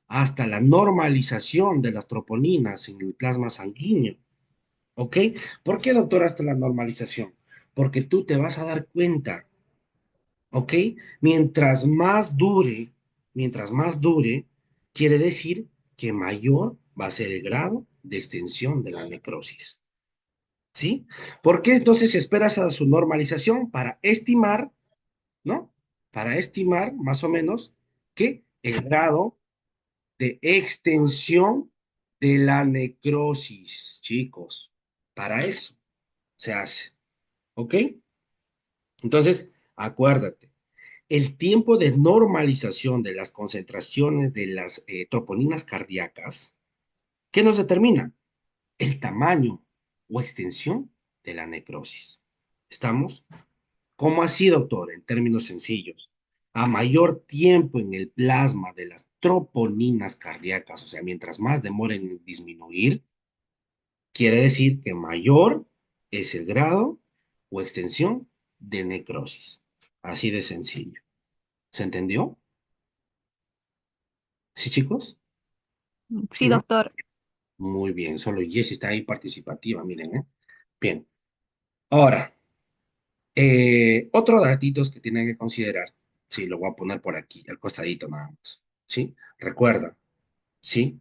Hasta la normalización de las troponinas en el plasma sanguíneo, ¿ok? ¿Por qué, doctor, hasta la normalización? Porque tú te vas a dar cuenta, ¿ok? Mientras más dure, mientras más dure, quiere decir que mayor va a ser el grado de extensión de la necrosis. ¿Sí? ¿Por qué entonces esperas a su normalización para estimar, ¿no? Para estimar más o menos que el grado de extensión de la necrosis, chicos. Para eso se hace, ¿ok? Entonces, acuérdate, el tiempo de normalización de las concentraciones de las troponinas cardíacas, ¿qué nos determina? El tamaño o extensión de la necrosis. ¿Estamos? ¿Cómo así, doctor? En términos sencillos, a mayor tiempo en el plasma de las troponinas cardíacas, o sea, mientras más demoren en disminuir, quiere decir que mayor es el grado o extensión de necrosis. Así de sencillo. ¿Se entendió? ¿Sí, chicos?
Sí,
¿No?
doctor.
Muy bien, solo Jessy está ahí participativa, miren, ¿eh? Bien. Ahora, otro datitos que tienen que considerar, sí, lo voy a poner por aquí, al costadito nada más, ¿sí? Recuerda, ¿sí?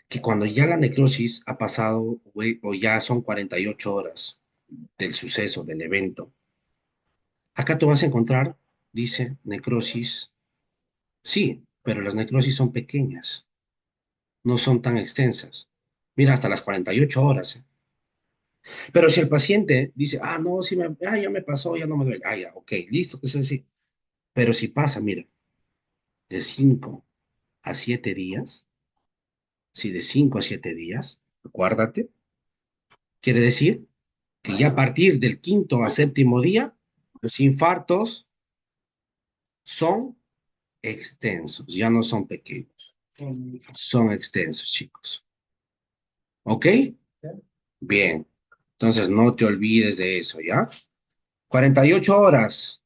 Que cuando ya la necrosis ha pasado o ya son 48 horas del suceso, del evento, acá tú vas a encontrar, dice, necrosis, sí, pero las necrosis son pequeñas, no son tan extensas. Mira, hasta las 48 horas, ¿eh? Pero si el paciente dice, no, sí ya me pasó, ya no me duele, ya, ok, listo, que es así. Pero si pasa, mira, de 5 a 7 días, si de 5 a 7 días, acuérdate, quiere decir que ya a partir del quinto a séptimo día, los infartos son extensos, ya no son pequeños. Son extensos, chicos. ¿Ok? Bien. Entonces, no te olvides de eso, ¿ya? 48 horas,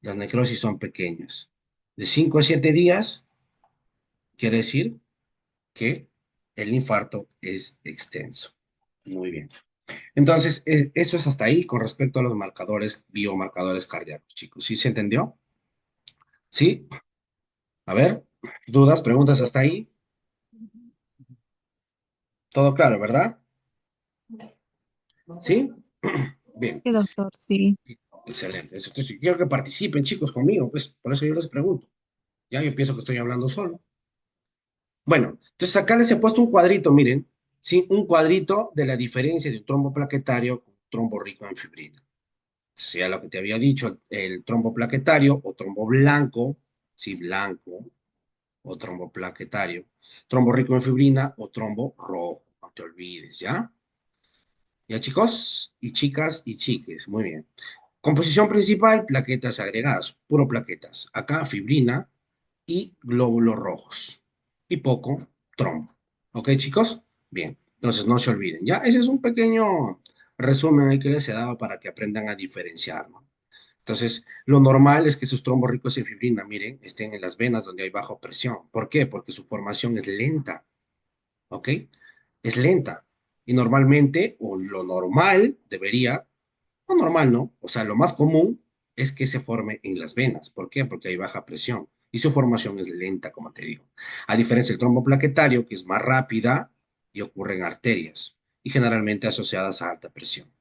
las necrosis son pequeñas. De 5 a 7 días, quiere decir que el infarto es extenso. Muy bien. Entonces, eso es hasta ahí con respecto a los marcadores, biomarcadores cardíacos, chicos. ¿Sí se entendió? ¿Sí? A ver, dudas, preguntas hasta ahí. Todo claro, ¿verdad? ¿Sí? Bien,
Sí, doctor, sí.
excelente. Entonces, quiero que participen, chicos, conmigo, pues por eso yo les pregunto. Ya yo pienso que estoy hablando solo. Bueno, entonces acá les he puesto un cuadrito, miren, ¿sí? Un cuadrito de la diferencia de un trombo plaquetario con un trombo rico en fibrina. Sea lo que te había dicho, el trombo plaquetario o trombo blanco, sí, blanco, o trombo plaquetario, trombo rico en fibrina o trombo rojo, no te olvides, ¿ya? Ya chicos y chicas y chiques, muy bien. Composición principal, plaquetas agregadas, puro plaquetas. Acá fibrina y glóbulos rojos. Y poco trombo. ¿Ok, chicos? Bien, entonces no se olviden. Ya, ese es un pequeño resumen ahí que les he dado para que aprendan a diferenciar, ¿no? Entonces, lo normal es que sus trombos ricos en fibrina, miren, estén en las venas donde hay baja presión. ¿Por qué? Porque su formación es lenta, ¿ok? Es lenta. Y normalmente, o lo normal debería, o normal no, o sea, lo más común es que se forme en las venas. ¿Por qué? Porque hay baja presión y su formación es lenta, como te digo. A diferencia del trombo plaquetario, que es más rápida y ocurre en arterias y generalmente asociadas a alta presión.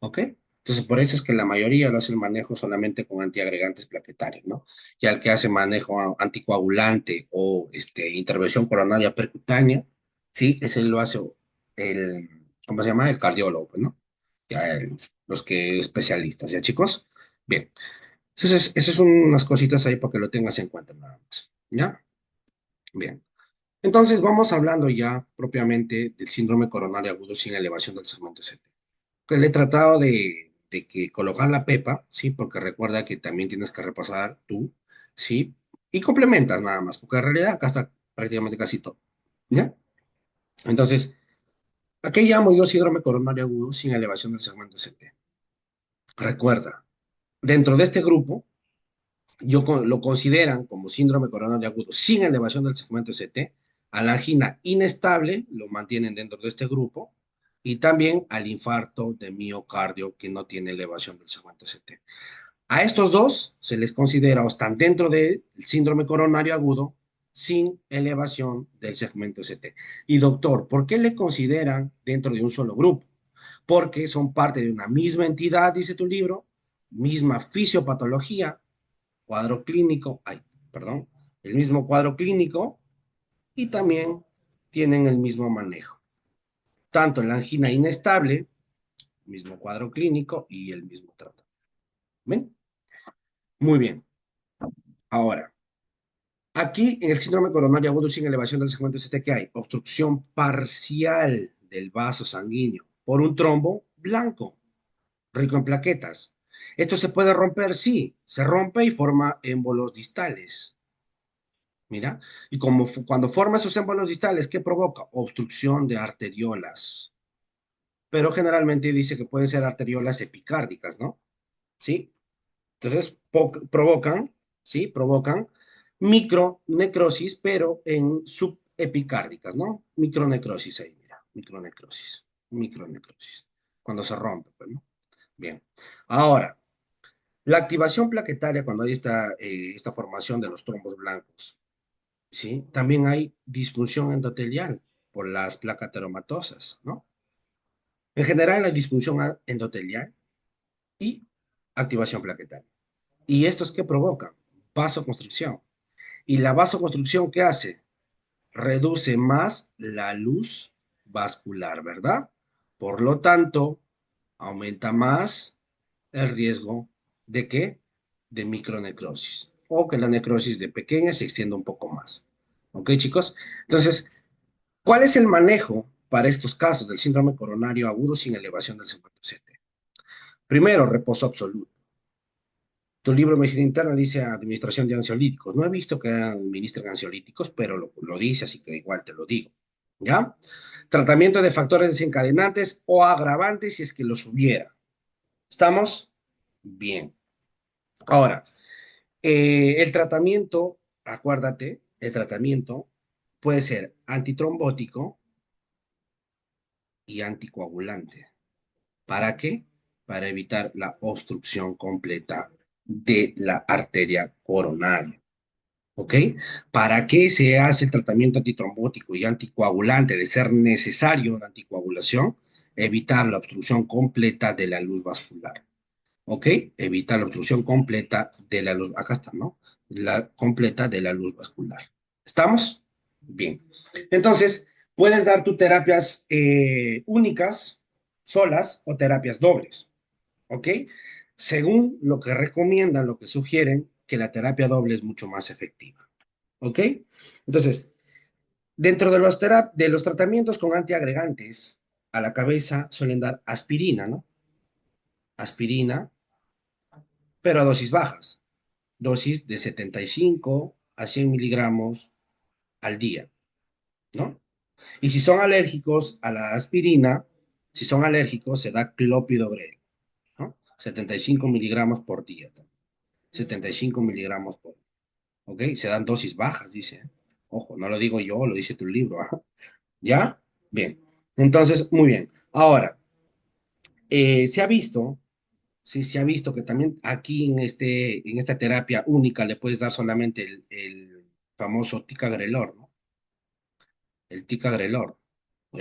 ¿Ok? Entonces, por eso es que la mayoría lo hace el manejo solamente con antiagregantes plaquetarios, ¿no? Y al que hace manejo anticoagulante o intervención coronaria percutánea, sí, ese lo hace el, ¿cómo se llama? El cardiólogo, pues, ¿no? Ya los que especialistas, ¿ya, chicos? Bien. Entonces, esas son unas cositas ahí para que lo tengas en cuenta nada más, ¿ya? Bien. Entonces, vamos hablando ya propiamente del síndrome coronario agudo sin elevación del segmento ST que le he tratado de que colocar la pepa, ¿sí? Porque recuerda que también tienes que repasar tú, ¿sí? Y complementas nada más, porque en realidad acá está prácticamente casi todo, ¿ya? Entonces, ¿a qué llamo yo síndrome coronario agudo sin elevación del segmento ST? Recuerda, dentro de este grupo, lo consideran como síndrome coronario agudo sin elevación del segmento ST, a la angina inestable lo mantienen dentro de este grupo, y también al infarto de miocardio que no tiene elevación del segmento ST. A estos dos se les considera o están dentro del síndrome coronario agudo sin elevación del segmento ST. Y doctor, ¿por qué le consideran dentro de un solo grupo? Porque son parte de una misma entidad, dice tu libro, misma fisiopatología, cuadro clínico, ay, perdón, el mismo cuadro clínico y también tienen el mismo manejo. Tanto en la angina inestable, mismo cuadro clínico y el mismo tratamiento. ¿Ven? Muy bien. Ahora, aquí en el síndrome coronario agudo sin elevación del segmento ST, ¿qué hay? Obstrucción parcial del vaso sanguíneo por un trombo blanco, rico en plaquetas. ¿Esto se puede romper? Sí, se rompe y forma émbolos distales. Mira, y como cuando forma esos émbolos distales, ¿qué provoca? Obstrucción de arteriolas. Pero generalmente dice que pueden ser arteriolas epicárdicas, ¿no? ¿Sí? Entonces, provocan, ¿sí? Provocan micronecrosis, pero en subepicárdicas, ¿no? Micronecrosis ahí, mira, micronecrosis, cuando se rompe, pues, ¿no? Bien. Ahora, la activación plaquetaria, cuando hay esta formación de los trombos blancos, ¿sí? También hay disfunción endotelial por las placateromatosas, ¿no? En general hay disfunción endotelial y activación plaquetaria. ¿Y estos qué provocan? Vasoconstricción. ¿Y la vasoconstricción qué hace? Reduce más la luz vascular, ¿verdad? Por lo tanto, aumenta más el riesgo de qué? De micronecrosis. O que la necrosis de pequeña se extienda un poco más. ¿Ok, chicos? Entonces, ¿cuál es el manejo para estos casos del síndrome coronario agudo sin elevación del 50 CT? Primero, reposo absoluto. Tu libro de medicina interna dice administración de ansiolíticos. No he visto que administren ansiolíticos, pero lo dice, así que igual te lo digo. ¿Ya? Tratamiento de factores desencadenantes o agravantes si es que los hubiera. ¿Estamos? Bien. Ahora, el tratamiento, acuérdate, el tratamiento puede ser antitrombótico y anticoagulante. ¿Para qué? Para evitar la obstrucción completa de la arteria coronaria. ¿Ok? ¿Para qué se hace el tratamiento antitrombótico y anticoagulante? De ser necesario la anticoagulación, evitar la obstrucción completa de la luz vascular. ¿Ok? Evitar la obstrucción completa de la luz. Acá está, ¿no? La completa de la luz vascular. ¿Estamos? Bien. Entonces, puedes dar tus terapias únicas, solas o terapias dobles. ¿Ok? Según lo que recomiendan, lo que sugieren, que la terapia doble es mucho más efectiva. ¿Ok? Entonces, dentro de de los tratamientos con antiagregantes a la cabeza suelen dar aspirina, ¿no? Aspirina, pero a dosis bajas. Dosis de 75 a 100 miligramos al día, ¿no? Y si son alérgicos a la aspirina, si son alérgicos, se da clopidogrel, ¿no? 75 miligramos por día. 75 miligramos por día. ¿Ok? Se dan dosis bajas, dice. Ojo, no lo digo yo, lo dice tu libro. ¿Ah? ¿Ya? Bien. Entonces, muy bien. Ahora, se ha visto, sí, se ha visto que también aquí en esta terapia única le puedes dar solamente el famoso ticagrelor, ¿no? El ticagrelor.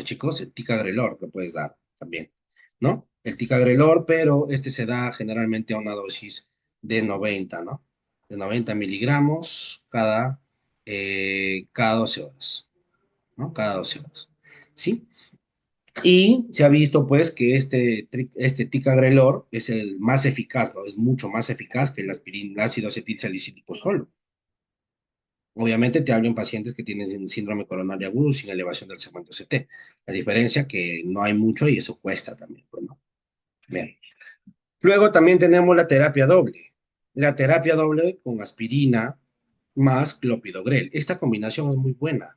Chicos, el ticagrelor lo puedes dar también, ¿no? El ticagrelor, pero este se da generalmente a una dosis de 90, ¿no? De 90 miligramos cada 12 horas, ¿no? Cada 12 horas, ¿sí? Y se ha visto, pues, que este ticagrelor es el más eficaz, ¿no? Es mucho más eficaz que el aspirina, el ácido acetilsalicílico solo. Obviamente te hablo en pacientes que tienen síndrome coronario agudo sin elevación del segmento CT. La diferencia que no hay mucho y eso cuesta también, pues, ¿no? Bien. Luego también tenemos la terapia doble. La terapia doble con aspirina más clopidogrel. Esta combinación es muy buena.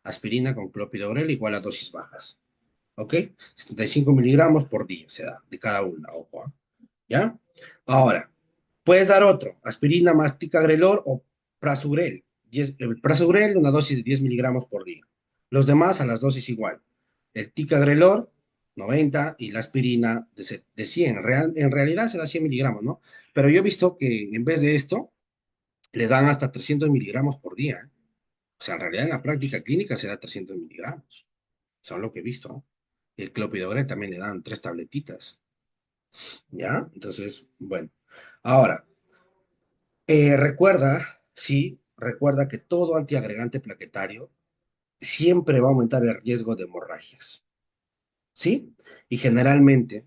Aspirina con clopidogrel igual a dosis bajas. ¿Ok? 75 miligramos por día se da de cada una, ojo. ¿Ah? ¿Ya? Ahora, puedes dar otro, aspirina más ticagrelor o prasugrel. El prasugrel, una dosis de 10 miligramos por día. Los demás a las dosis igual. El ticagrelor, 90, y la aspirina de 100. En realidad se da 100 miligramos, ¿no? Pero yo he visto que en vez de esto, le dan hasta 300 miligramos por día. ¿Eh? O sea, en realidad en la práctica clínica se da 300 miligramos. Son lo que he visto, ¿no? El clopidogrel también le dan 3 tabletitas. ¿Ya? Entonces, bueno. Ahora, recuerda que todo antiagregante plaquetario siempre va a aumentar el riesgo de hemorragias, ¿sí? Y generalmente,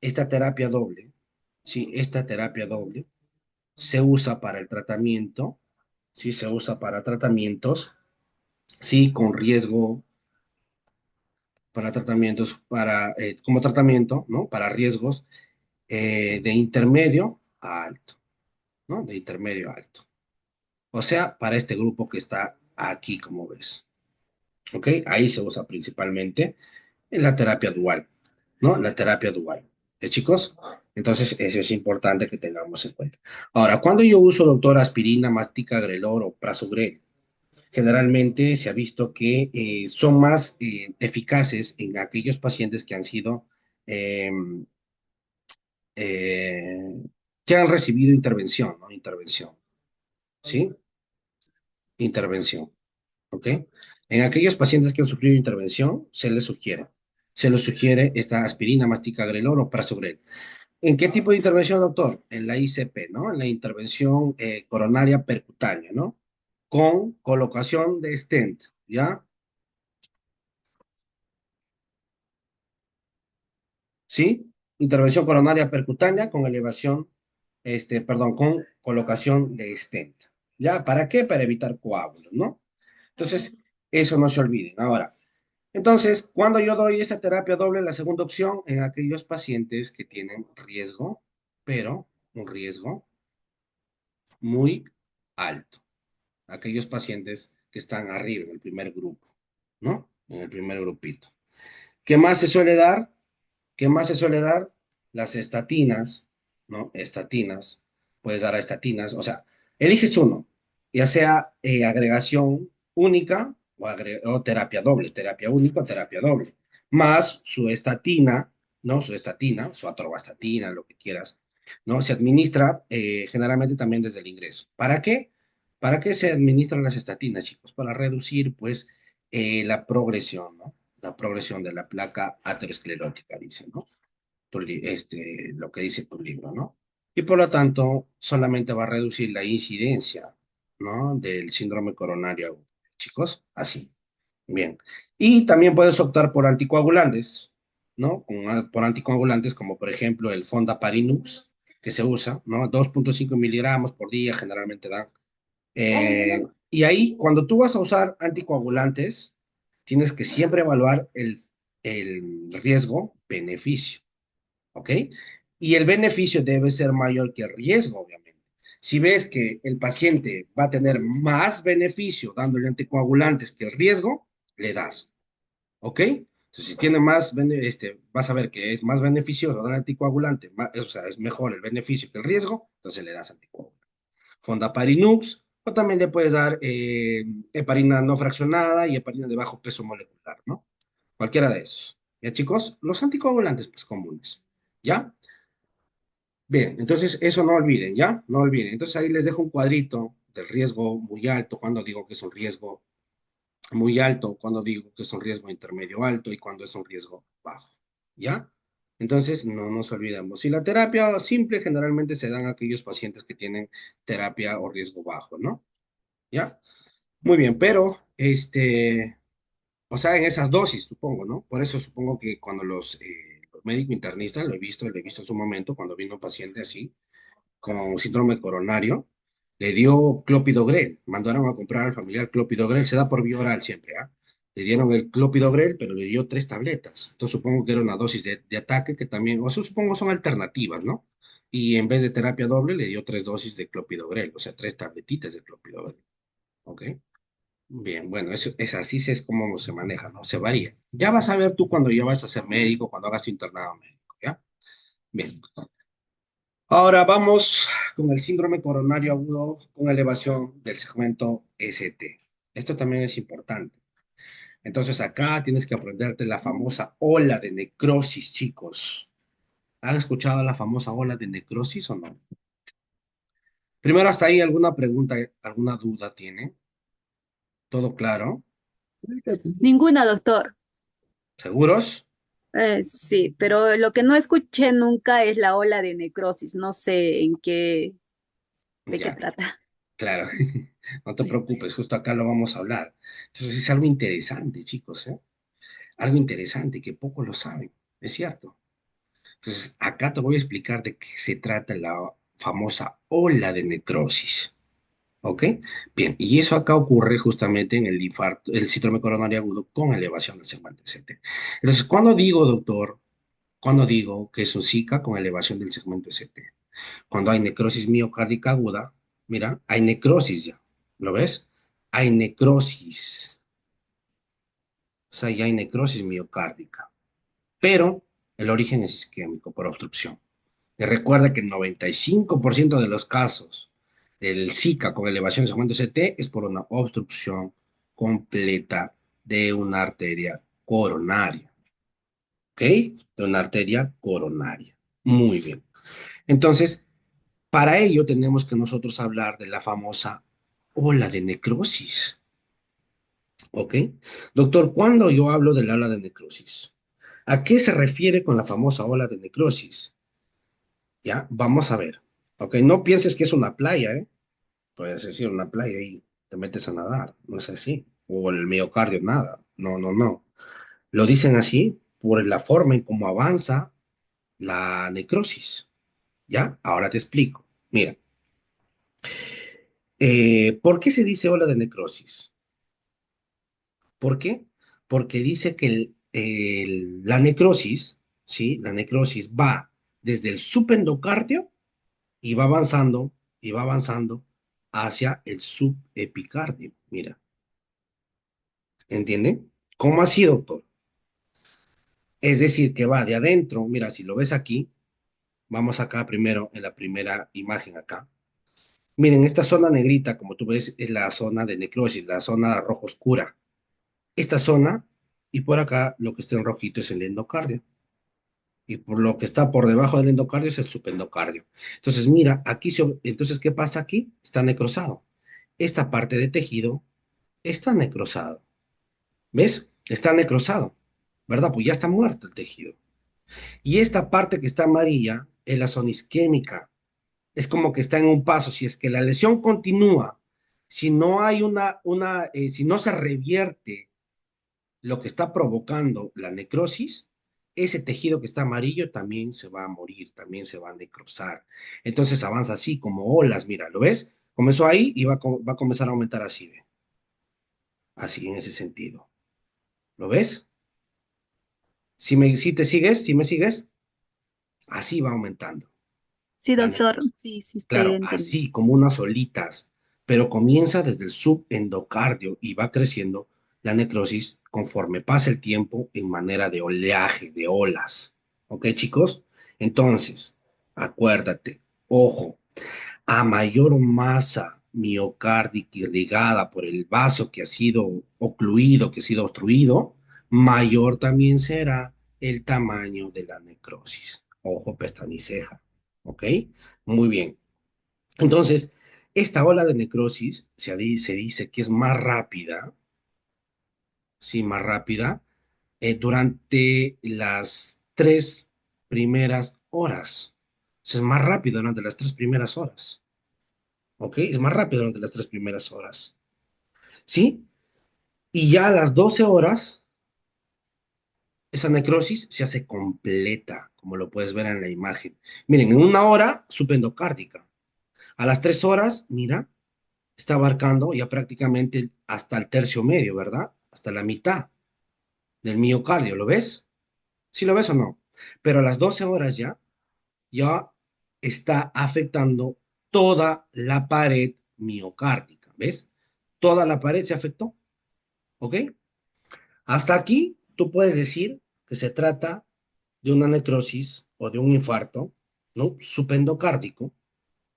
esta terapia doble, ¿sí? Esta terapia doble se usa para el tratamiento, ¿sí? Se usa para tratamientos, ¿sí? Con riesgo, para tratamientos, como tratamiento, ¿no? Para riesgos de intermedio a alto, ¿no? De intermedio a alto. O sea, para este grupo que está aquí, como ves. ¿Ok? Ahí se usa principalmente en la terapia dual, ¿no? La terapia dual. Chicos? Entonces, eso es importante que tengamos en cuenta. Ahora, cuando yo uso, doctor, aspirina, mastica, grelor o prasugrel, generalmente se ha visto que son más eficaces en aquellos pacientes que han sido, eh, eh, que han recibido intervención, ¿no? Intervención, ¿sí? Intervención. ¿Ok? En aquellos pacientes que han sufrido intervención, se les sugiere esta aspirina, masticagrelor o prasugrel. ¿En qué tipo de intervención, doctor? En la ICP, ¿no? En la intervención coronaria percutánea, ¿no? Con colocación de stent, ¿ya? ¿Sí? Intervención coronaria percutánea con elevación, perdón, con colocación de stent. ¿Ya? ¿Para qué? Para evitar coágulos, ¿no? Entonces, eso no se olviden. Ahora, entonces, cuando yo doy esta terapia doble, la segunda opción en aquellos pacientes que tienen riesgo, pero un riesgo. muy alto. Aquellos pacientes que están arriba en el primer grupo, ¿no? En el primer grupito. ¿Qué más se suele dar? ¿Qué más se suele dar? Las estatinas, ¿no? Estatinas. Puedes dar a estatinas. O sea, eliges uno, ya sea agregación única o terapia doble, terapia única o terapia doble. Más su estatina, ¿no? Su estatina, su atorvastatina, lo que quieras, ¿no? Se administra generalmente también desde el ingreso. ¿Para qué? ¿Para qué se administran las estatinas, chicos? Para reducir, pues, la progresión, ¿no? La progresión de la placa aterosclerótica, dice, ¿no? Lo que dice tu libro, ¿no? Y por lo tanto, solamente va a reducir la incidencia, ¿no? Del síndrome coronario agudo. Chicos, así. Bien. Y también puedes optar por anticoagulantes, ¿no? Por anticoagulantes como por ejemplo el Fondaparinux, que se usa, ¿no? 2,5 miligramos por día generalmente dan. Y ahí, cuando tú vas a usar anticoagulantes, tienes que siempre evaluar el riesgo-beneficio. ¿Ok? Y el beneficio debe ser mayor que el riesgo, obviamente. Si ves que el paciente va a tener más beneficio dándole anticoagulantes que el riesgo, le das. ¿Ok? Entonces, si tiene vas a ver que es más beneficioso dar anticoagulante, o sea, es mejor el beneficio que el riesgo, entonces le das anticoagulante. Fondaparinux, o también le puedes dar heparina no fraccionada y heparina de bajo peso molecular, ¿no? Cualquiera de esos. ¿Ya, chicos? Los anticoagulantes, pues comunes. ¿Ya? Bien, entonces eso no olviden, ¿ya? No olviden. Entonces ahí les dejo un cuadrito del riesgo muy alto, cuando digo que es un riesgo muy alto, cuando digo que es un riesgo intermedio alto y cuando es un riesgo bajo, ¿ya? Entonces no nos olvidemos. Y la terapia simple generalmente se dan a aquellos pacientes que tienen terapia o riesgo bajo, ¿no? ¿Ya? Muy bien, pero o sea, en esas dosis, supongo, ¿no? Por eso supongo que cuando los médicos internistas, lo he visto en su momento, cuando vino un paciente así, con síndrome coronario, le dio clopidogrel, mandaron a comprar al familiar clopidogrel, se da por vía oral siempre, ¿ah? Le dieron el clopidogrel, pero le dio 3 tabletas. Entonces supongo que era una dosis de ataque que también, o eso supongo son alternativas, ¿no? Y en vez de terapia doble, le dio 3 dosis de clopidogrel, o sea, 3 tabletitas de clopidogrel, ¿ok? Bien, bueno, eso es así, es como se maneja, ¿no? Se varía. Ya vas a ver tú cuando ya vas a ser médico, cuando hagas tu internado médico, ¿ya? Bien. Ahora vamos con el síndrome coronario agudo con elevación del segmento ST. Esto también es importante. Entonces acá tienes que aprenderte la famosa ola de necrosis, chicos. ¿Han escuchado la famosa ola de necrosis o no? Primero, hasta ahí, ¿alguna pregunta, alguna duda tiene? ¿Todo claro?
Ninguna, doctor.
¿Seguros?
Sí, pero lo que no escuché nunca es la ola de necrosis. No sé de qué
Ya,
trata.
claro. No te preocupes, justo acá lo vamos a hablar. Entonces es algo interesante, chicos, ¿eh? Algo interesante que pocos lo saben, es cierto. Entonces, acá te voy a explicar de qué se trata la famosa ola de necrosis. ¿Ok? Bien, y eso acá ocurre justamente en el infarto, el síndrome coronario agudo con elevación del segmento ST. Entonces, cuando digo, doctor, cuando digo que es un Zika con elevación del segmento ST, cuando hay necrosis miocárdica aguda, mira, hay necrosis ya, ¿lo ves? Hay necrosis, o sea, ya hay necrosis miocárdica, pero el origen es isquémico por obstrucción. Y recuerda que el 95% de los casos del Zika con elevación de segmento CT es por una obstrucción completa de una arteria coronaria, ¿ok? De una arteria coronaria. Muy bien. Entonces, para ello tenemos que nosotros hablar de la famosa ola de necrosis, ¿ok? Doctor, ¿cuándo yo hablo del ola de necrosis? ¿A qué se refiere con la famosa ola de necrosis? Ya, vamos a ver. Ok, no pienses que es una playa, ¿eh? Puedes decir una playa y te metes a nadar. No es así. O el miocardio, nada. No, no, no. Lo dicen así por la forma en cómo avanza la necrosis. ¿Ya? Ahora te explico. Mira, ¿por qué se dice ola de necrosis? ¿Por qué? Porque dice que la necrosis, ¿sí? La necrosis va desde el subendocardio y va avanzando, y va avanzando hacia el subepicardio. Mira, ¿entienden? ¿Cómo así, doctor? Es decir, que va de adentro, mira, si lo ves aquí, vamos acá primero en la primera imagen acá. Miren, esta zona negrita, como tú ves, es la zona de necrosis, la zona roja oscura. Esta zona, y por acá lo que está en rojito es el endocardio. Y por lo que está por debajo del endocardio es el subendocardio. Entonces, mira, entonces, ¿qué pasa aquí? Está necrosado. Esta parte de tejido está necrosado. ¿Ves? Está necrosado, ¿verdad? Pues ya está muerto el tejido. Y esta parte que está amarilla es la zona isquémica. Es como que está en un paso. Si es que la lesión continúa, si no hay si no se revierte lo que está provocando la necrosis, ese tejido que está amarillo también se va a morir, también se va a necrosar. Entonces avanza así, como olas, mira, ¿lo ves? Comenzó ahí y va a comenzar a aumentar así, ¿ve? Así en ese sentido. ¿Lo ves? Si te sigues, si me sigues, así va aumentando
Sí,
la
doctor,
necrosis.
sí, sí estoy
Claro,
entendiendo.
así como unas olitas, pero comienza desde el subendocardio y va creciendo la necrosis conforme pasa el tiempo en manera de oleaje, de olas. ¿Ok, chicos? Entonces, acuérdate, ojo, a mayor masa miocárdica irrigada por el vaso que ha sido ocluido, que ha sido obstruido, mayor también será el tamaño de la necrosis. Ojo, pestaña y ceja. ¿Ok? Muy bien. Entonces, esta ola de necrosis se dice que es más rápida, sí, más rápida, durante las 3 primeras horas. O sea, es más rápido durante las 3 primeras horas. ¿Ok? Es más rápido durante las 3 primeras horas. ¿Sí? Y ya a las 12 horas, esa necrosis se hace completa, como lo puedes ver en la imagen. Miren, en 1 hora, supendocárdica. A las 3 horas, mira, está abarcando ya prácticamente hasta el tercio medio, ¿verdad? Hasta la mitad del miocardio, ¿lo ves? ¿Sí lo ves o no? Pero a las 12 horas ya está afectando toda la pared miocárdica, ¿ves? Toda la pared se afectó, ¿ok? Hasta aquí tú puedes decir que se trata de una necrosis o de un infarto, ¿no? Supendocárdico,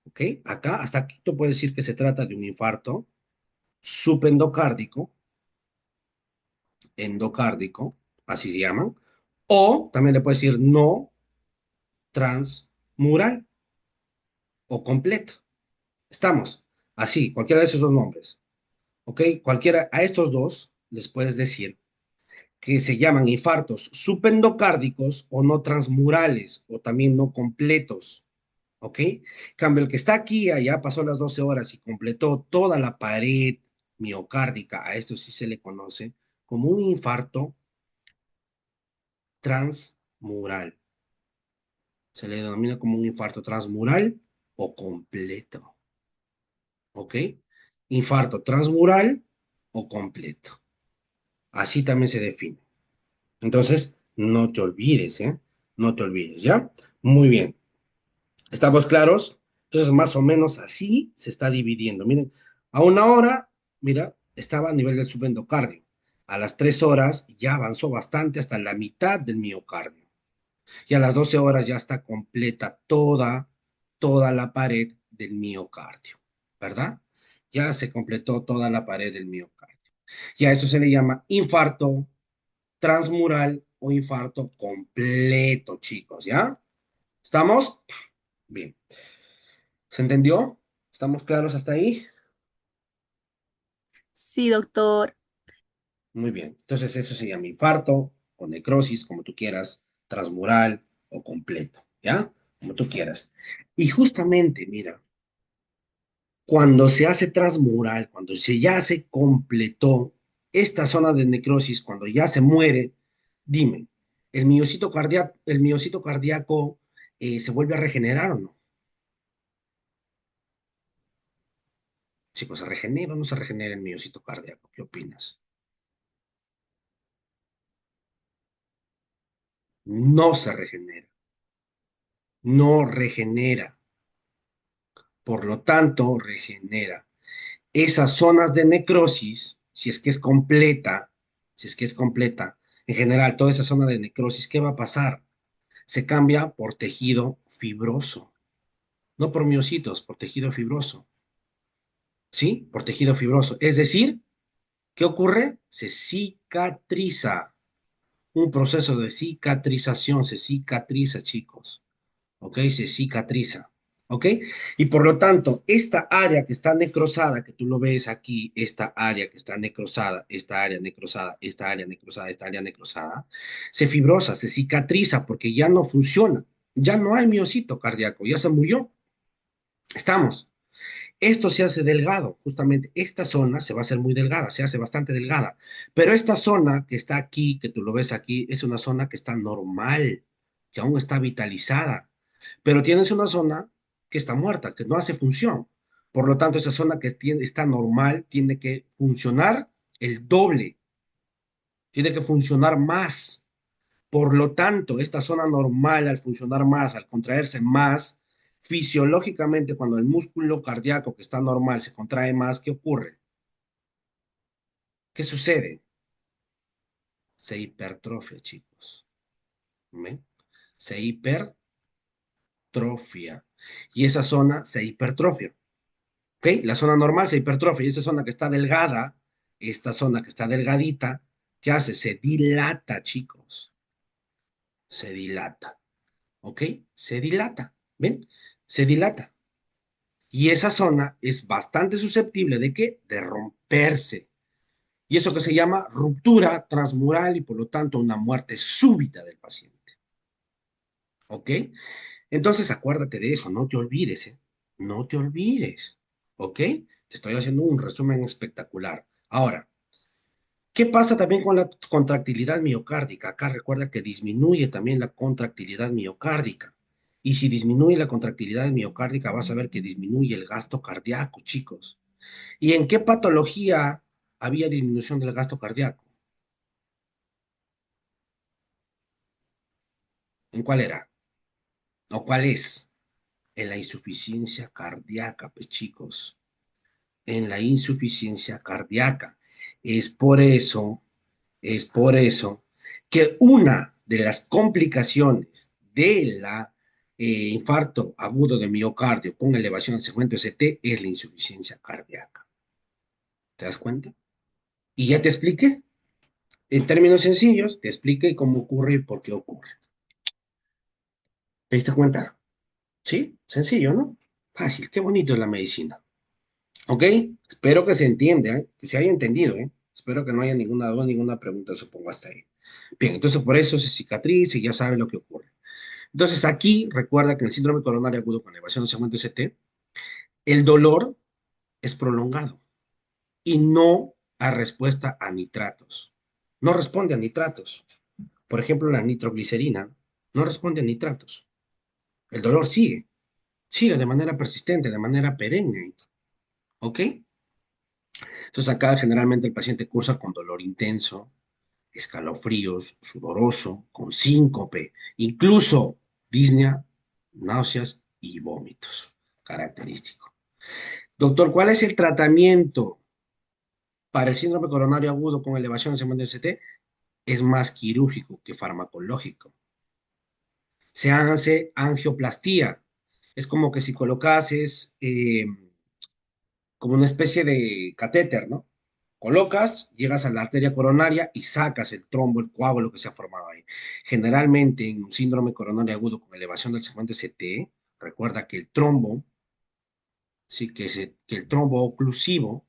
¿ok? Acá, hasta aquí tú puedes decir que se trata de un infarto supendocárdico, endocárdico, así se llaman, o también le puedes decir no transmural o completo. Estamos, así, cualquiera de esos dos nombres, ¿ok? Cualquiera, a estos dos les puedes decir que se llaman infartos subendocárdicos o no transmurales o también no completos, ¿ok? Cambio, el que está aquí, allá pasó las 12 horas y completó toda la pared miocárdica, a esto sí se le conoce como un infarto transmural. Se le denomina como un infarto transmural o completo, ¿ok? Infarto transmural o completo. Así también se define. Entonces, no te olvides, ¿eh? No te olvides, ¿ya? Muy bien. ¿Estamos claros? Entonces, más o menos así se está dividiendo. Miren, a 1 hora, mira, estaba a nivel del subendocardio. A las 3 horas ya avanzó bastante hasta la mitad del miocardio. Y a las 12 horas ya está completa toda la pared del miocardio, ¿verdad? Ya se completó toda la pared del miocardio. Y a eso se le llama infarto transmural o infarto completo, chicos, ¿ya? ¿Estamos? Bien. ¿Se entendió? ¿Estamos claros hasta ahí?
Sí, doctor.
Muy bien. Entonces eso se llama infarto o necrosis, como tú quieras, transmural o completo, ¿ya? Como tú quieras. Y justamente, mira, cuando se hace transmural, cuando ya se completó esta zona de necrosis, cuando ya se muere, dime, el miocito cardíaco se vuelve a regenerar o no? Chicos, ¿se regenera o no se regenera el miocito cardíaco? ¿Qué opinas? No se regenera, no regenera. Por lo tanto, regenera. Esas zonas de necrosis, si es que es completa, si es que es completa, en general, toda esa zona de necrosis, ¿qué va a pasar? Se cambia por tejido fibroso, no por miocitos, por tejido fibroso, ¿sí? Por tejido fibroso. Es decir, ¿qué ocurre? Se cicatriza, un proceso de cicatrización, se cicatriza, chicos. ¿Ok? Se cicatriza, ¿ok? Y por lo tanto, esta área que está necrosada, que tú lo ves aquí, esta área que está necrosada, esta área necrosada, esta área necrosada, esta área necrosada, se fibrosa, se cicatriza porque ya no funciona, ya no hay miocito cardíaco, ya se murió. Estamos. Esto se hace delgado, justamente esta zona se va a hacer muy delgada, se hace bastante delgada, pero esta zona que está aquí, que tú lo ves aquí, es una zona que está normal, que aún está vitalizada, pero tienes una zona que está muerta, que no hace función. Por lo tanto, esa zona que está normal tiene que funcionar el doble, tiene que funcionar más. Por lo tanto, esta zona normal, al funcionar más, al contraerse más, fisiológicamente, cuando el músculo cardíaco que está normal se contrae más, ¿qué ocurre? ¿Qué sucede? Se hipertrofia, chicos. ¿Ven? Se hipertrofia. Y esa zona se hipertrofia. ¿Ok? La zona normal se hipertrofia y esa zona que está delgada, esta zona que está delgadita, ¿qué hace? Se dilata, chicos. Se dilata. ¿Ok? Se dilata. ¿Ven? Se dilata. Y esa zona es bastante susceptible de qué? De romperse. Y eso que se llama ruptura transmural y por lo tanto una muerte súbita del paciente. ¿Ok? Entonces acuérdate de eso, no te olvides, ¿eh? No te olvides. ¿Ok? Te estoy haciendo un resumen espectacular. Ahora, ¿qué pasa también con la contractilidad miocárdica? Acá recuerda que disminuye también la contractilidad miocárdica. Y si disminuye la contractilidad miocárdica, vas a ver que disminuye el gasto cardíaco, chicos. ¿Y en qué patología había disminución del gasto cardíaco? ¿En cuál era? ¿O cuál es? En la insuficiencia cardíaca, pues chicos. En la insuficiencia cardíaca. Es por eso, es por eso que una de las complicaciones de la infarto agudo de miocardio con elevación del segmento ST es la insuficiencia cardíaca. ¿Te das cuenta? Y ya te expliqué. En términos sencillos, te expliqué cómo ocurre y por qué ocurre. ¿Te diste cuenta? Sí, sencillo, ¿no? Fácil, qué bonito es la medicina. ¿Ok? Espero que se entienda, ¿eh? Que se haya entendido, ¿eh? Espero que no haya ninguna duda, ninguna pregunta, supongo, hasta ahí. Bien, entonces por eso se cicatriza y ya sabe lo que ocurre. Entonces aquí recuerda que en el síndrome coronario agudo con elevación del segmento ST, el dolor es prolongado y no a respuesta a nitratos. No responde a nitratos. Por ejemplo, la nitroglicerina no responde a nitratos. El dolor sigue de manera persistente, de manera perenne. ¿Ok? Entonces acá generalmente el paciente cursa con dolor intenso, escalofríos, sudoroso, con síncope, incluso disnea, náuseas y vómitos. Característico. Doctor, ¿cuál es el tratamiento para el síndrome coronario agudo con elevación en segmento ST? Es más quirúrgico que farmacológico. Se hace angioplastía. Es como que si colocases como una especie de catéter, ¿no? Colocas, llegas a la arteria coronaria y sacas el trombo, el coágulo que se ha formado ahí. Generalmente en un síndrome coronario agudo con elevación del segmento ST, recuerda que el trombo, sí, que el trombo oclusivo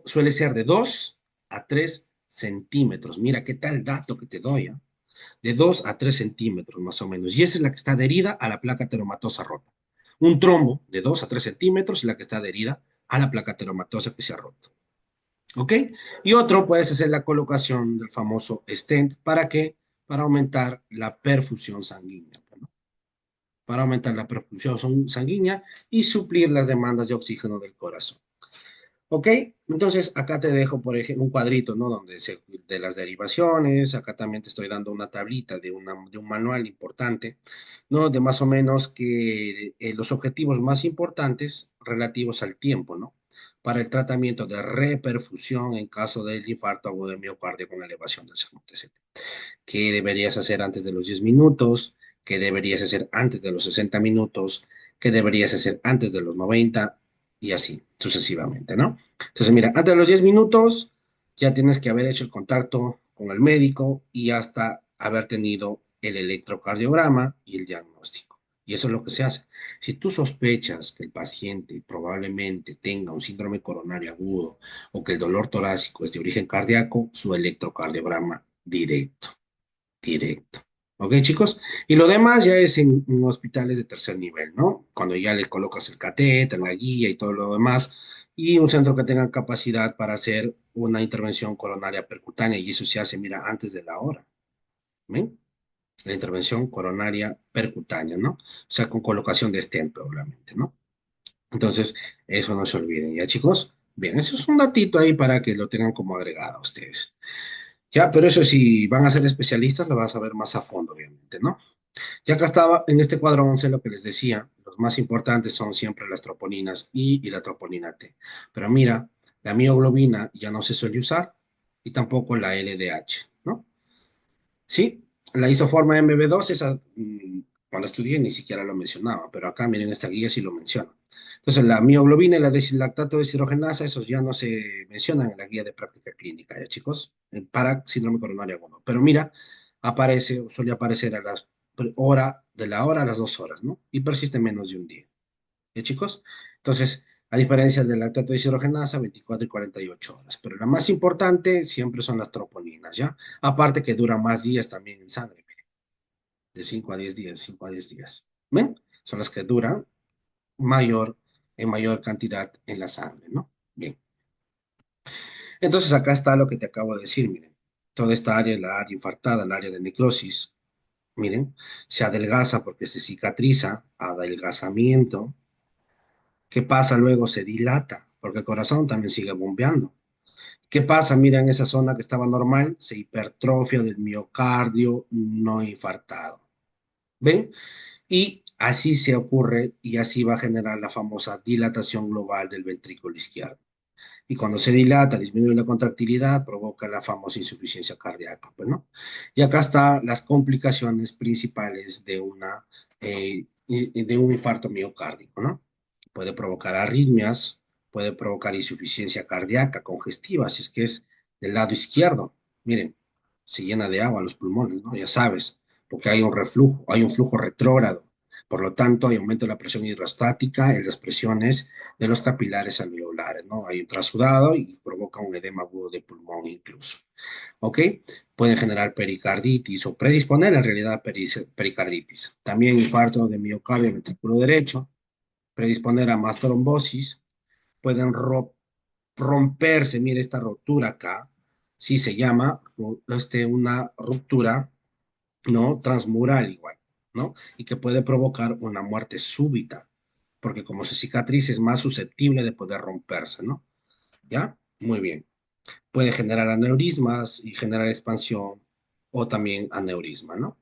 suele ser de 2 a 3 centímetros. Mira qué tal dato que te doy, ¿eh? De 2 a 3 centímetros más o menos. Y esa es la que está adherida a la placa teromatosa rota. Un trombo de 2 a 3 centímetros es la que está adherida a la placa teromatosa que se ha roto. ¿Ok? Y otro, puedes hacer la colocación del famoso stent. ¿Para qué? Para aumentar la perfusión sanguínea, ¿no? Para aumentar la perfusión sanguínea y suplir las demandas de oxígeno del corazón. ¿Ok? Entonces, acá te dejo, por ejemplo, un cuadrito, ¿no? De las derivaciones, acá también te estoy dando una tablita de un manual importante, ¿no? De más o menos que los objetivos más importantes relativos al tiempo, ¿no? Para el tratamiento de reperfusión en caso del infarto agudo de miocardio con elevación del segmento C. ¿Qué deberías hacer antes de los 10 minutos? ¿Qué deberías hacer antes de los 60 minutos? ¿Qué deberías hacer antes de los 90? Y así sucesivamente, ¿no? Entonces, mira, antes de los 10 minutos ya tienes que haber hecho el contacto con el médico y hasta haber tenido el electrocardiograma y el diagnóstico. Y eso es lo que se hace. Si tú sospechas que el paciente probablemente tenga un síndrome coronario agudo o que el dolor torácico es de origen cardíaco, su electrocardiograma directo directo. ¿Ok, chicos? Y lo demás ya es en hospitales de tercer nivel, ¿no? Cuando ya le colocas el catéter, la guía y todo lo demás, y un centro que tenga capacidad para hacer una intervención coronaria percutánea, y eso se hace, mira, antes de la hora, ¿ven? La intervención coronaria percutánea, ¿no? O sea, con colocación de stent, probablemente, ¿no? Entonces, eso no se olviden, ¿ya, chicos? Bien, eso es un datito ahí para que lo tengan como agregado a ustedes. Ya, pero eso si van a ser especialistas, lo vas a ver más a fondo, obviamente, ¿no? Ya acá estaba en este cuadro 11 lo que les decía, los más importantes son siempre las troponinas I y la troponina T. Pero mira, la mioglobina ya no se suele usar y tampoco la LDH, ¿no? Sí, la isoforma MB2, esa, cuando estudié ni siquiera lo mencionaba, pero acá miren esta guía sí lo menciona. Entonces, la mioglobina y la deslactato deshidrogenasa, esos ya no se mencionan en la guía de práctica clínica, ¿ya, chicos? Para síndrome coronario agudo. Pero mira, aparece, o suele aparecer a las de la hora a las 2 horas, ¿no? Y persiste menos de un día, ¿ya, chicos? Entonces, a diferencia del lactato deshidrogenasa, 24 y 48 horas. Pero la más importante siempre son las troponinas, ¿ya? Aparte que duran más días también en sangre, de 5 a 10 días, 5 a 10 días. ¿Ven? Son las que duran mayor, en mayor cantidad en la sangre, ¿no? Bien. Entonces acá está lo que te acabo de decir, miren. Toda esta área, la área infartada, el área de necrosis, miren, se adelgaza porque se cicatriza, adelgazamiento. ¿Qué pasa luego? Se dilata, porque el corazón también sigue bombeando. ¿Qué pasa? Mira, en esa zona que estaba normal, se hipertrofia del miocardio no infartado. ¿Ven? Y así se ocurre y así va a generar la famosa dilatación global del ventrículo izquierdo. Y cuando se dilata, disminuye la contractilidad, provoca la famosa insuficiencia cardíaca, pues, ¿no? Y acá están las complicaciones principales de un infarto miocárdico, ¿no? Puede provocar arritmias, puede provocar insuficiencia cardíaca congestiva, si es que es del lado izquierdo. Miren, se llena de agua los pulmones, ¿no? Ya sabes, porque hay un reflujo, hay un flujo retrógrado. Por lo tanto, hay aumento de la presión hidrostática en las presiones de los capilares alveolares, ¿no? Hay un trasudado y provoca un edema agudo de pulmón incluso, ¿ok? Pueden generar pericarditis o predisponer en realidad a pericarditis. También infarto de miocardio ventrículo derecho, predisponer a más trombosis, pueden romperse, mire esta rotura acá, sí se llama una ruptura, ¿no? Transmural igual, ¿no? Y que puede provocar una muerte súbita, porque como su cicatriz es más susceptible de poder romperse, ¿no? ¿Ya? Muy bien. Puede generar aneurismas y generar expansión o también aneurisma, ¿no?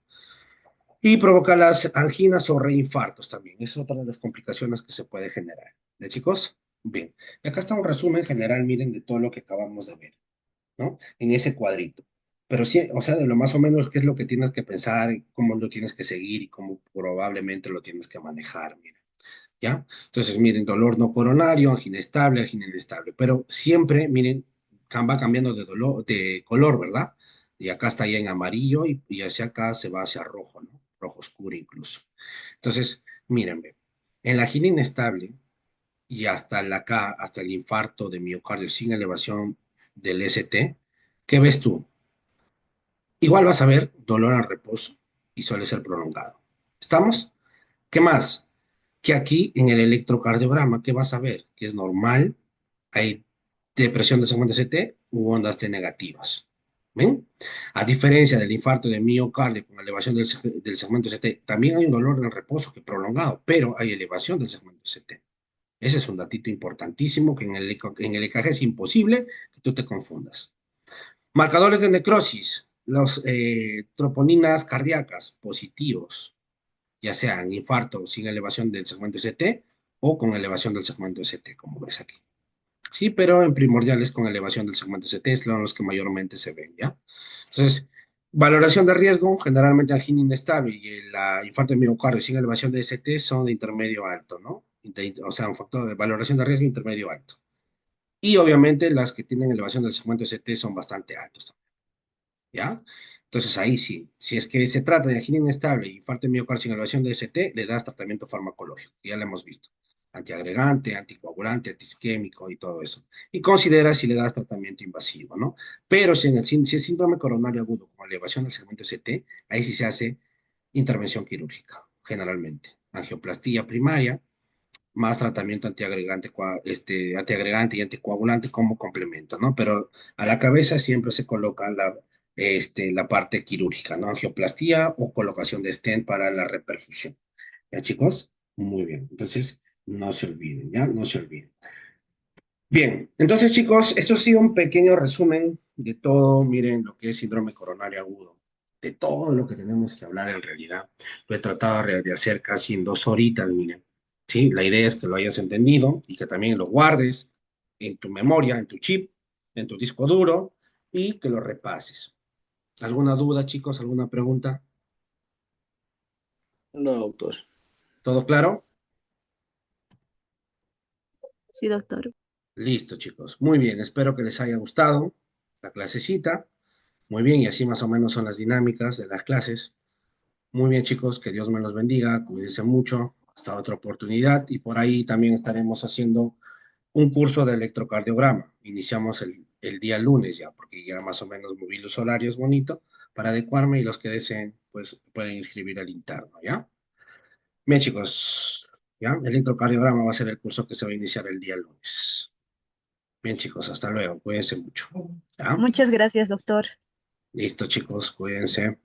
Y provoca las anginas o reinfartos también. Es otra de las complicaciones que se puede generar. ¿De chicos? Bien. Y acá está un resumen general, miren, de todo lo que acabamos de ver, ¿no? En ese cuadrito. Pero sí, o sea, de lo más o menos qué es lo que tienes que pensar, cómo lo tienes que seguir y cómo probablemente lo tienes que manejar, miren. ¿Ya? Entonces, miren, dolor no coronario, angina inestable, pero siempre, miren, va cambiando de color, ¿verdad? Y acá está ya en amarillo y hacia acá se va hacia rojo, ¿no? Rojo oscuro incluso. Entonces, miren, ve, en la angina inestable y hasta la acá, hasta el infarto de miocardio sin elevación del ST, ¿qué ves tú? Igual vas a ver dolor al reposo y suele ser prolongado. ¿Estamos? ¿Qué más? Que aquí en el electrocardiograma, ¿qué vas a ver? Que es normal, hay depresión del segmento CT u ondas T negativas. ¿Ven? A diferencia del infarto de miocardio con elevación del segmento CT, también hay un dolor en el reposo que es prolongado, pero hay elevación del segmento CT. Ese es un datito importantísimo que en el EKG es imposible que tú te confundas. Marcadores de necrosis, los troponinas cardíacas positivos, ya sean infarto sin elevación del segmento ST o con elevación del segmento ST, como ves aquí. Sí, pero en primordiales con elevación del segmento ST son los que mayormente se ven, ¿ya? Entonces, valoración de riesgo, generalmente angina inestable y el infarto de miocardio sin elevación de ST son de intermedio alto, ¿no? O sea, un factor de valoración de riesgo intermedio alto. Y obviamente las que tienen elevación del segmento ST son bastante altos, ¿ya? Entonces ahí sí, si es que se trata de angina inestable y infarto de miocardio sin elevación de ST, le das tratamiento farmacológico, ya lo hemos visto. Antiagregante, anticoagulante, antiisquémico y todo eso. Y considera si le das tratamiento invasivo, ¿no? Pero si es síndrome coronario agudo con elevación del segmento ST, ahí sí se hace intervención quirúrgica, generalmente. Angioplastía primaria, más tratamiento antiagregante, antiagregante y anticoagulante como complemento, ¿no? Pero a la cabeza siempre se coloca la parte quirúrgica, ¿no? Angioplastía o colocación de stent para la reperfusión. ¿Ya, chicos? Muy bien. Entonces, no se olviden, ¿ya? No se olviden. Bien, entonces, chicos, eso ha sido un pequeño resumen de todo, miren, lo que es síndrome coronario agudo, de todo lo que tenemos que hablar en realidad. Lo he tratado de hacer casi en 2 horitas, miren. ¿Sí? La idea es que lo hayas entendido y que también lo guardes en tu memoria, en tu chip, en tu disco duro y que lo repases. ¿Alguna duda, chicos? ¿Alguna pregunta?
No, doctor.
¿Todo claro?
Sí, doctor.
Listo, chicos. Muy bien, espero que les haya gustado la clasecita. Muy bien, y así más o menos son las dinámicas de las clases. Muy bien, chicos, que Dios me los bendiga, cuídense mucho, hasta otra oportunidad y por ahí también estaremos haciendo un curso de electrocardiograma. Iniciamos el día lunes ya, porque ya más o menos moví los horarios bonito para adecuarme y los que deseen, pues pueden inscribir al interno, ¿ya? Bien, chicos, ¿ya? Electrocardiograma va a ser el curso que se va a iniciar el día lunes. Bien, chicos, hasta luego, cuídense mucho, ¿ya?
Muchas gracias, doctor.
Listo, chicos, cuídense.